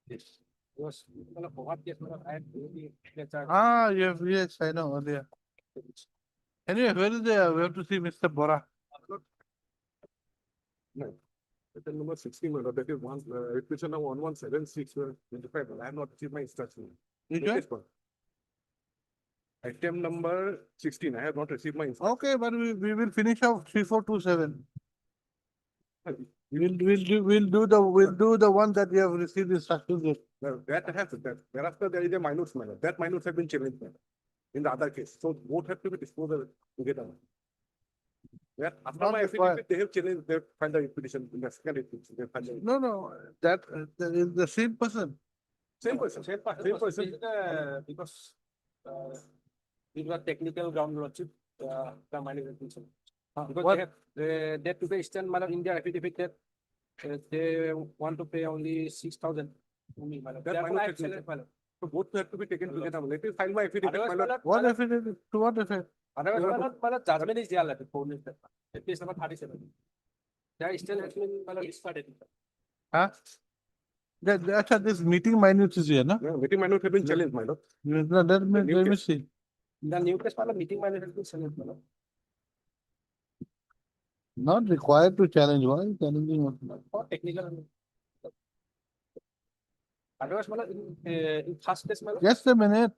Yes. Was, what case, I had really, let's say, Ah, yes, I know, earlier. Anyway, where is the, we have to see Mr. Bora. Item number 16, my lord, that is one, requisition of 1176, 25, I have not received my instruction. Which one? Notice one. Item number 16, I have not received my instruction. Okay, but we will finish off 3427. We'll do the one that we have received instructions with. That has, that, thereafter there is a minutes matter, that minutes have been challenged madam, in the other case, so both have to be disposed of together. That after Not my required. affidavit, they have challenged, they find the petition, in the second petition, they find the. No, that is the same person. Same person, same person. Because, it was technical ground lordship, the money requisition. Because What? they have, they took a stand, madam, in their affidavit that, they want to pay only 6,000. Only, madam. That Therefore, minus I have settlement. challenged, madam. So both have to be taken together, let me file my affidavit, Otherwise, my lord. madam, What madam, affidavit? To what effect? otherwise, madam, judgment is there, like, phone is there. Case number 37. There is still actually, madam, discarded. Huh? That's this meeting minutes is here, no? Yeah, meeting minutes have been challenged, my lord. Let me case. see. The new case, madam, meeting minus has been challenged, madam. Not required to challenge. Why challenging? What? For technical. Otherwise, madam, in first case, madam. Just a minute.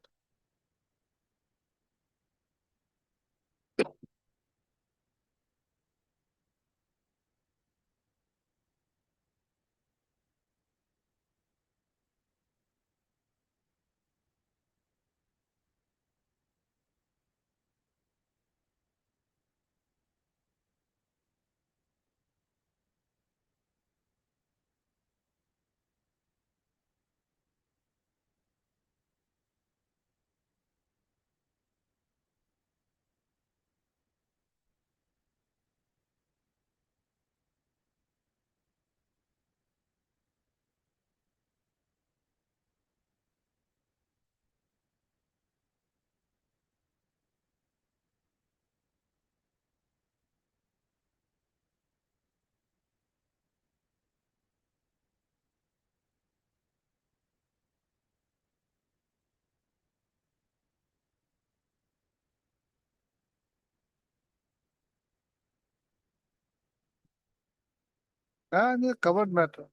Ah, the covered matter.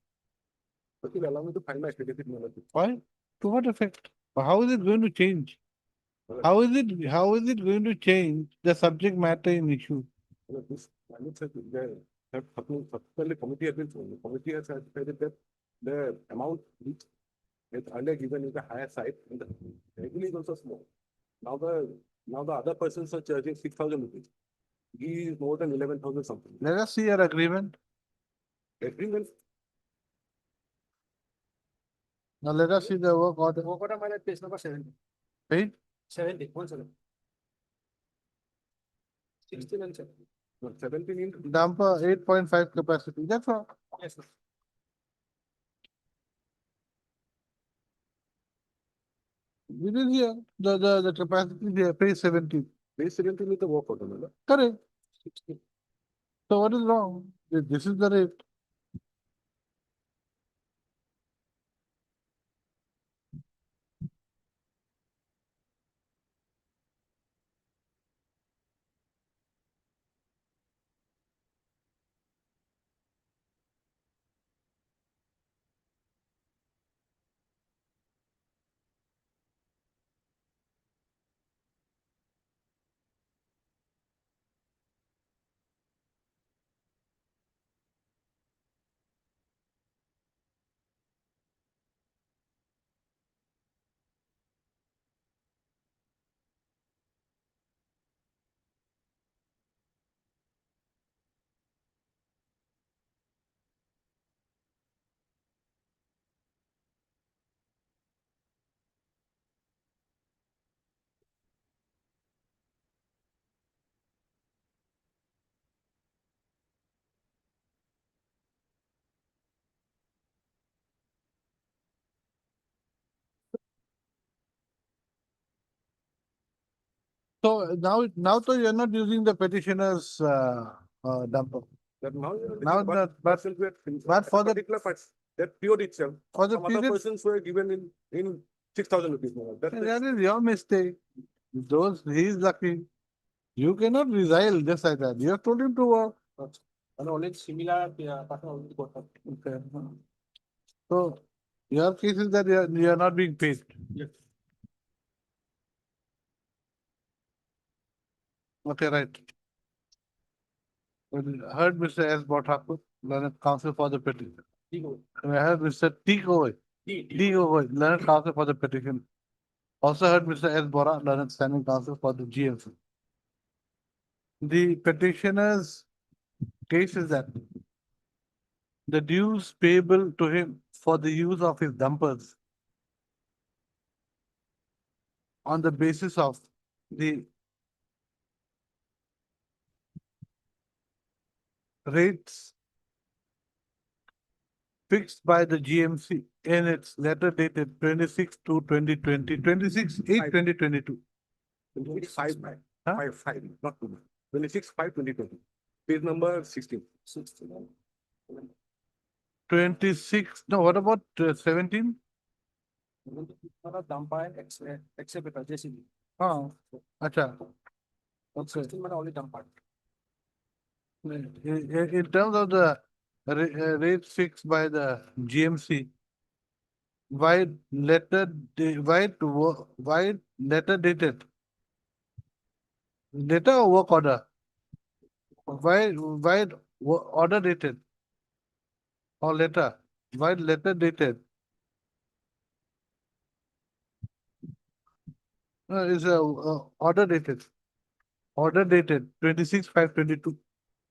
But you allow me to file my affidavit, my lord. Why? To what effect? How is it going to change? How is it going to change the subject matter in issue? This minutes have, there, have, subsequently committee has been, the committee has decided that the amount which is earlier given is the higher side, and the revenue is also small. Now the other persons are charging 6,000 rupees. He is more than 11,000 something. Let us see your agreement. Agreement, Now let us see the work order. Work order, madam, case number 70. Right? 70, 17. 16 and 17. 17 in, Damper 8.5 capacity. That's all. Yes, sir. It is here. The capacity there, page 17. base 17 is the work order, my lord. Correct. 16. So what is wrong? This is the rate. So now so you're not using the petitioner's dumper. That now. Now but for the- Particular part, that period itself, For the some other period, persons were given in 6,000 rupees more. that is your mistake. Those, he is lucky. You cannot resile just like that. You have told him to work. And only similar, pattern already got up. Okay. So your case is that you are not being paid. Yes. Okay, right. Well, I heard Mr. S. Bhattakur, Learned Counsel for the petition. I heard Mr. T. Gogoi, D. Gogoi, Learned Counsel for the petition. Also heard Mr. S. Bora, Learned Standing Counsel for the GMC. The petitioner's case is that the dues payable to him for the use of his dumpers on the basis of the rates fixed by the GMC in its letter dated 26/2/2020, 26/8/2022. 26, Huh? 5, not 2. 26/5/2020. Page number 16. 26, no, what about 17? Not a dumper and excavator, JCB. Oh, acha. Okay. 16 man only dumper. In terms of the rates fixed by the GMC, wide letter dated. Letter or work order? Wide order dated. Or letter, wide letter dated. No, is a order dated. Order dated 26/5/22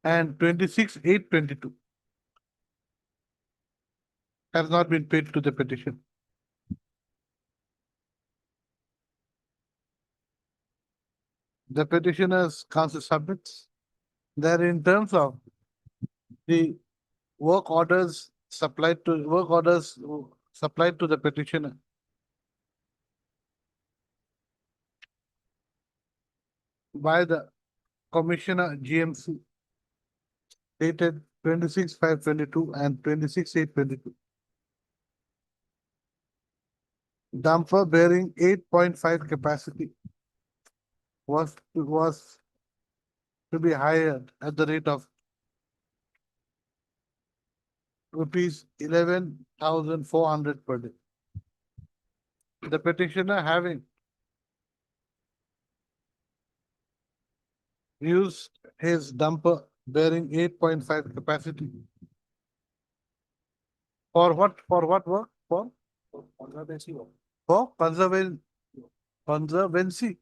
and 26/8/22 has not been paid to the petition. The petitioner's counsel submits that in terms of the work orders supplied to the petitioner by the Commissioner GMC dated 26/5/22 and 26/8/22. Dumper bearing 8.5 capacity was to be hired at the rate of rupees 11,400 per day. The petitioner having used his dumper bearing 8.5 capacity. For what work? Conservancy work. For conservancy.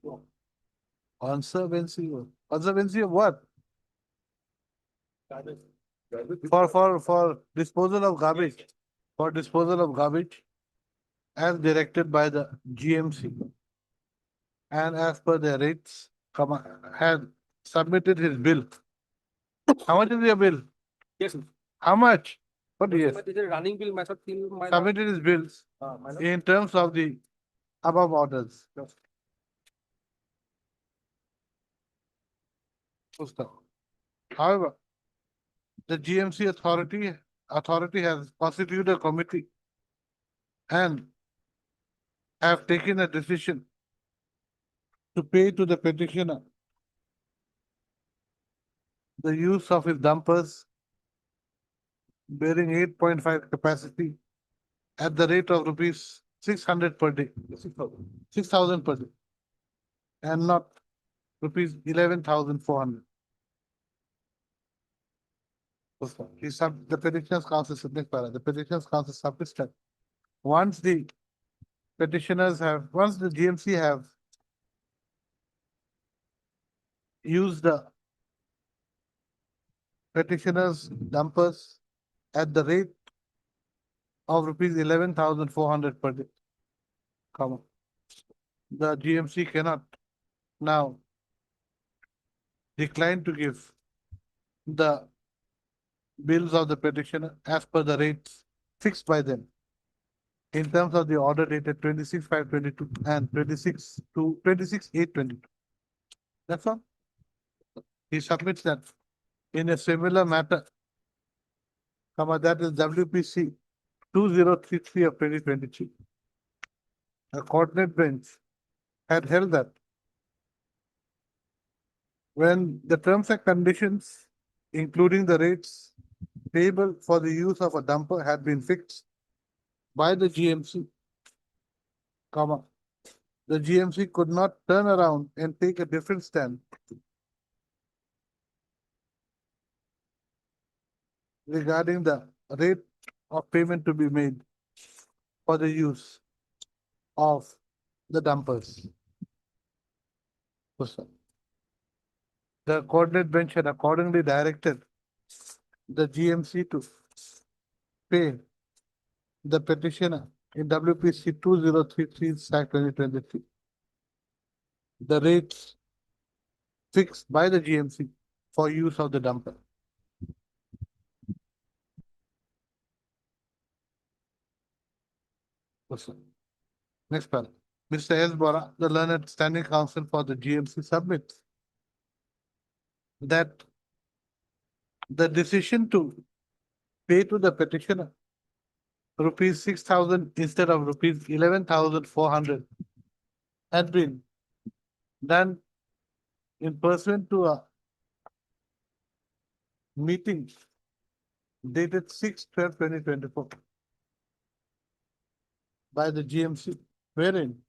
Conservancy of what? Garbage. For disposal of garbage. For disposal of garbage as directed by the GMC. And as per their rates, had submitted his bill. How much is your bill? Yes, sir. How much? What years? But is a running bill method till my. Submitted his bills in terms of the above orders. However, the GMC authority has constituted a committee and have taken a decision to pay to the petitioner the use of his dumpers bearing 8.5 capacity at the rate of rupees 600 per day, 6,000 per day, and not rupees 11,400. The petitioner's counsel submits the petitioner's counsel submits that once the GMC have used the petitioner's dumpers at the rate of rupees 11,400 per day, the GMC cannot now decline to give the bills of the petitioner as per the rates fixed by them in terms of the order dated 26/5/22 and 26/8/22. That's all. He submits that in a similar matter. That is WPC 2033 of 2023. A coordinate bench had held that when the terms and conditions, including the rates payable for the use of a dumper had been fixed by the GMC, the GMC could not turn around and take a different stand regarding the rate of payment to be made for the use of the dumpers. The coordinate bench had accordingly directed the GMC to pay the petitioner in WPC 2033/2023 the rates fixed by the GMC for use of the dumper. Next paragraph. Mr. S. Bora, the learned standing counsel for the GMC, submits that the decision to pay to the petitioner rupees 6,000 instead of rupees 11,400 had been done in pursuant to a meeting dated 6/12/2024 by the GMC, wherein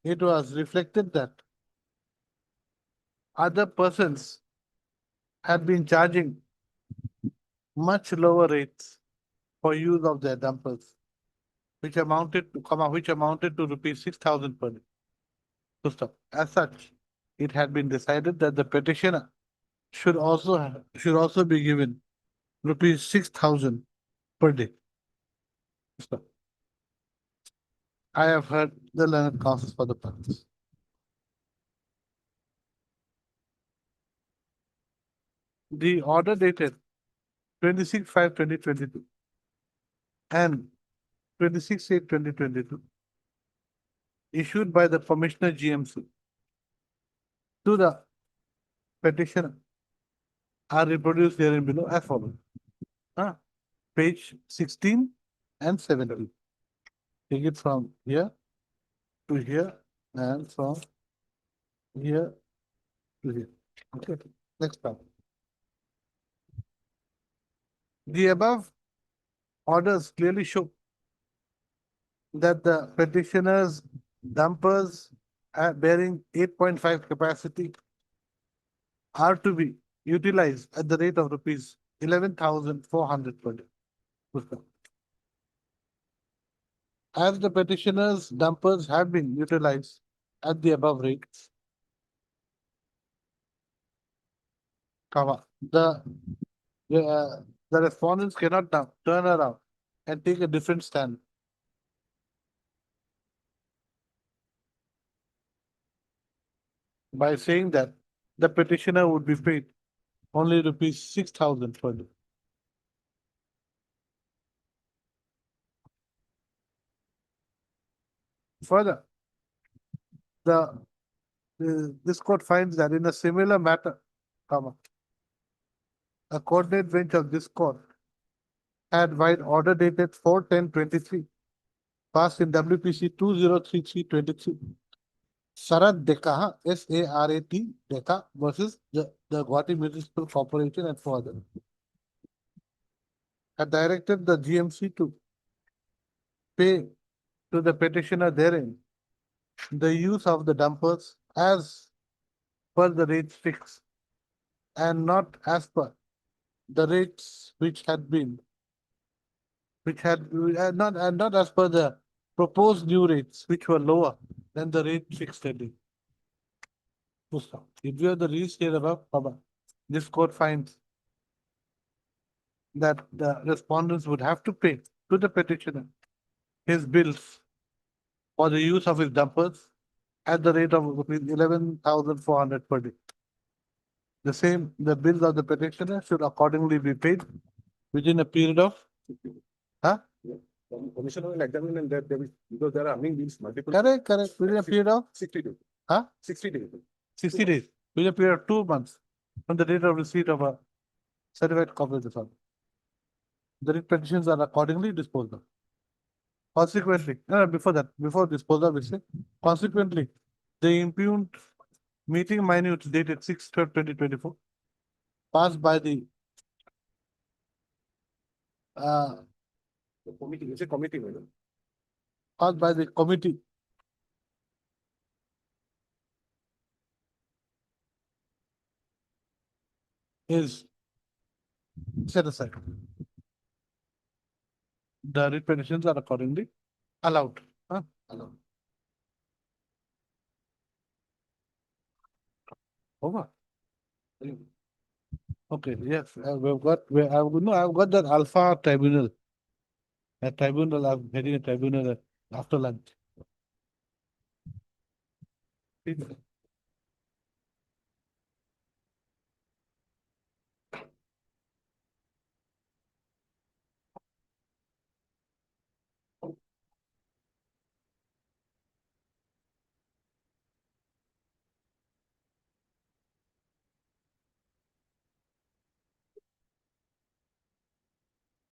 it was reflected that other persons had been charging much lower rates for use of their dumpers, which amounted to rupees 6,000 per day. Full stop. As such, it had been decided that the petitioner should also be given rupees 6,000 per day. Full stop. I have heard the learned counsels for the purpose. The order dated 26/5/2022 and 26/8/2022 issued by the Commissioner GMC to the petitioner are reproduced herein below as follows. Page 16 and 17. Take it from here to here and from here to here. Okay, next paragraph. The above orders clearly show that the petitioner's dumpers bearing 8.5 capacity are to be utilized at the rate of rupees 11,400 per day. As the petitioner's dumpers have been utilized at the above rates, the respondents cannot now turn around and take a different stand. By saying that the petitioner would be paid only rupees 6,000 per day. Further, this court finds that in a similar matter, a coordinate bench of this court had wide order dated 4/10/23 passed in WPC 2033/23. Sarat Deka, SARAT Deka versus the Guwahati Municipal Corporation and further had directed the GMC to pay to the petitioner therein the use of the dumpers as per the rates fixed and not as per the rates which had not as per the proposed new rates which were lower than the rate fixed at it. If you have the reads here above, this court finds that the respondents would have to pay to the petitioner his bills for the use of his dumpers at the rate of 11,400 per day. The bills of the petitioner should accordingly be paid within a period of, Commissioner will examine and that there is, because there are, I mean, these multiple. correct, within a period of, 60 days. 60 days. 60 days, with a period of 2 months from the date of receipt of a certified copy of the file. The writ petitions are accordingly disposed of. Consequently, before that, before disposal, we say, consequently, the impugned meeting minutes dated 6/12/2024 passed by the The committee, it's a committee, madam. passed by the committee is set aside. The writ petitions are accordingly allowed. Allowed. Over. Okay, yes, we've got, I've got that Alpha Tribunal. A tribunal, I'm heading a tribunal after lunch.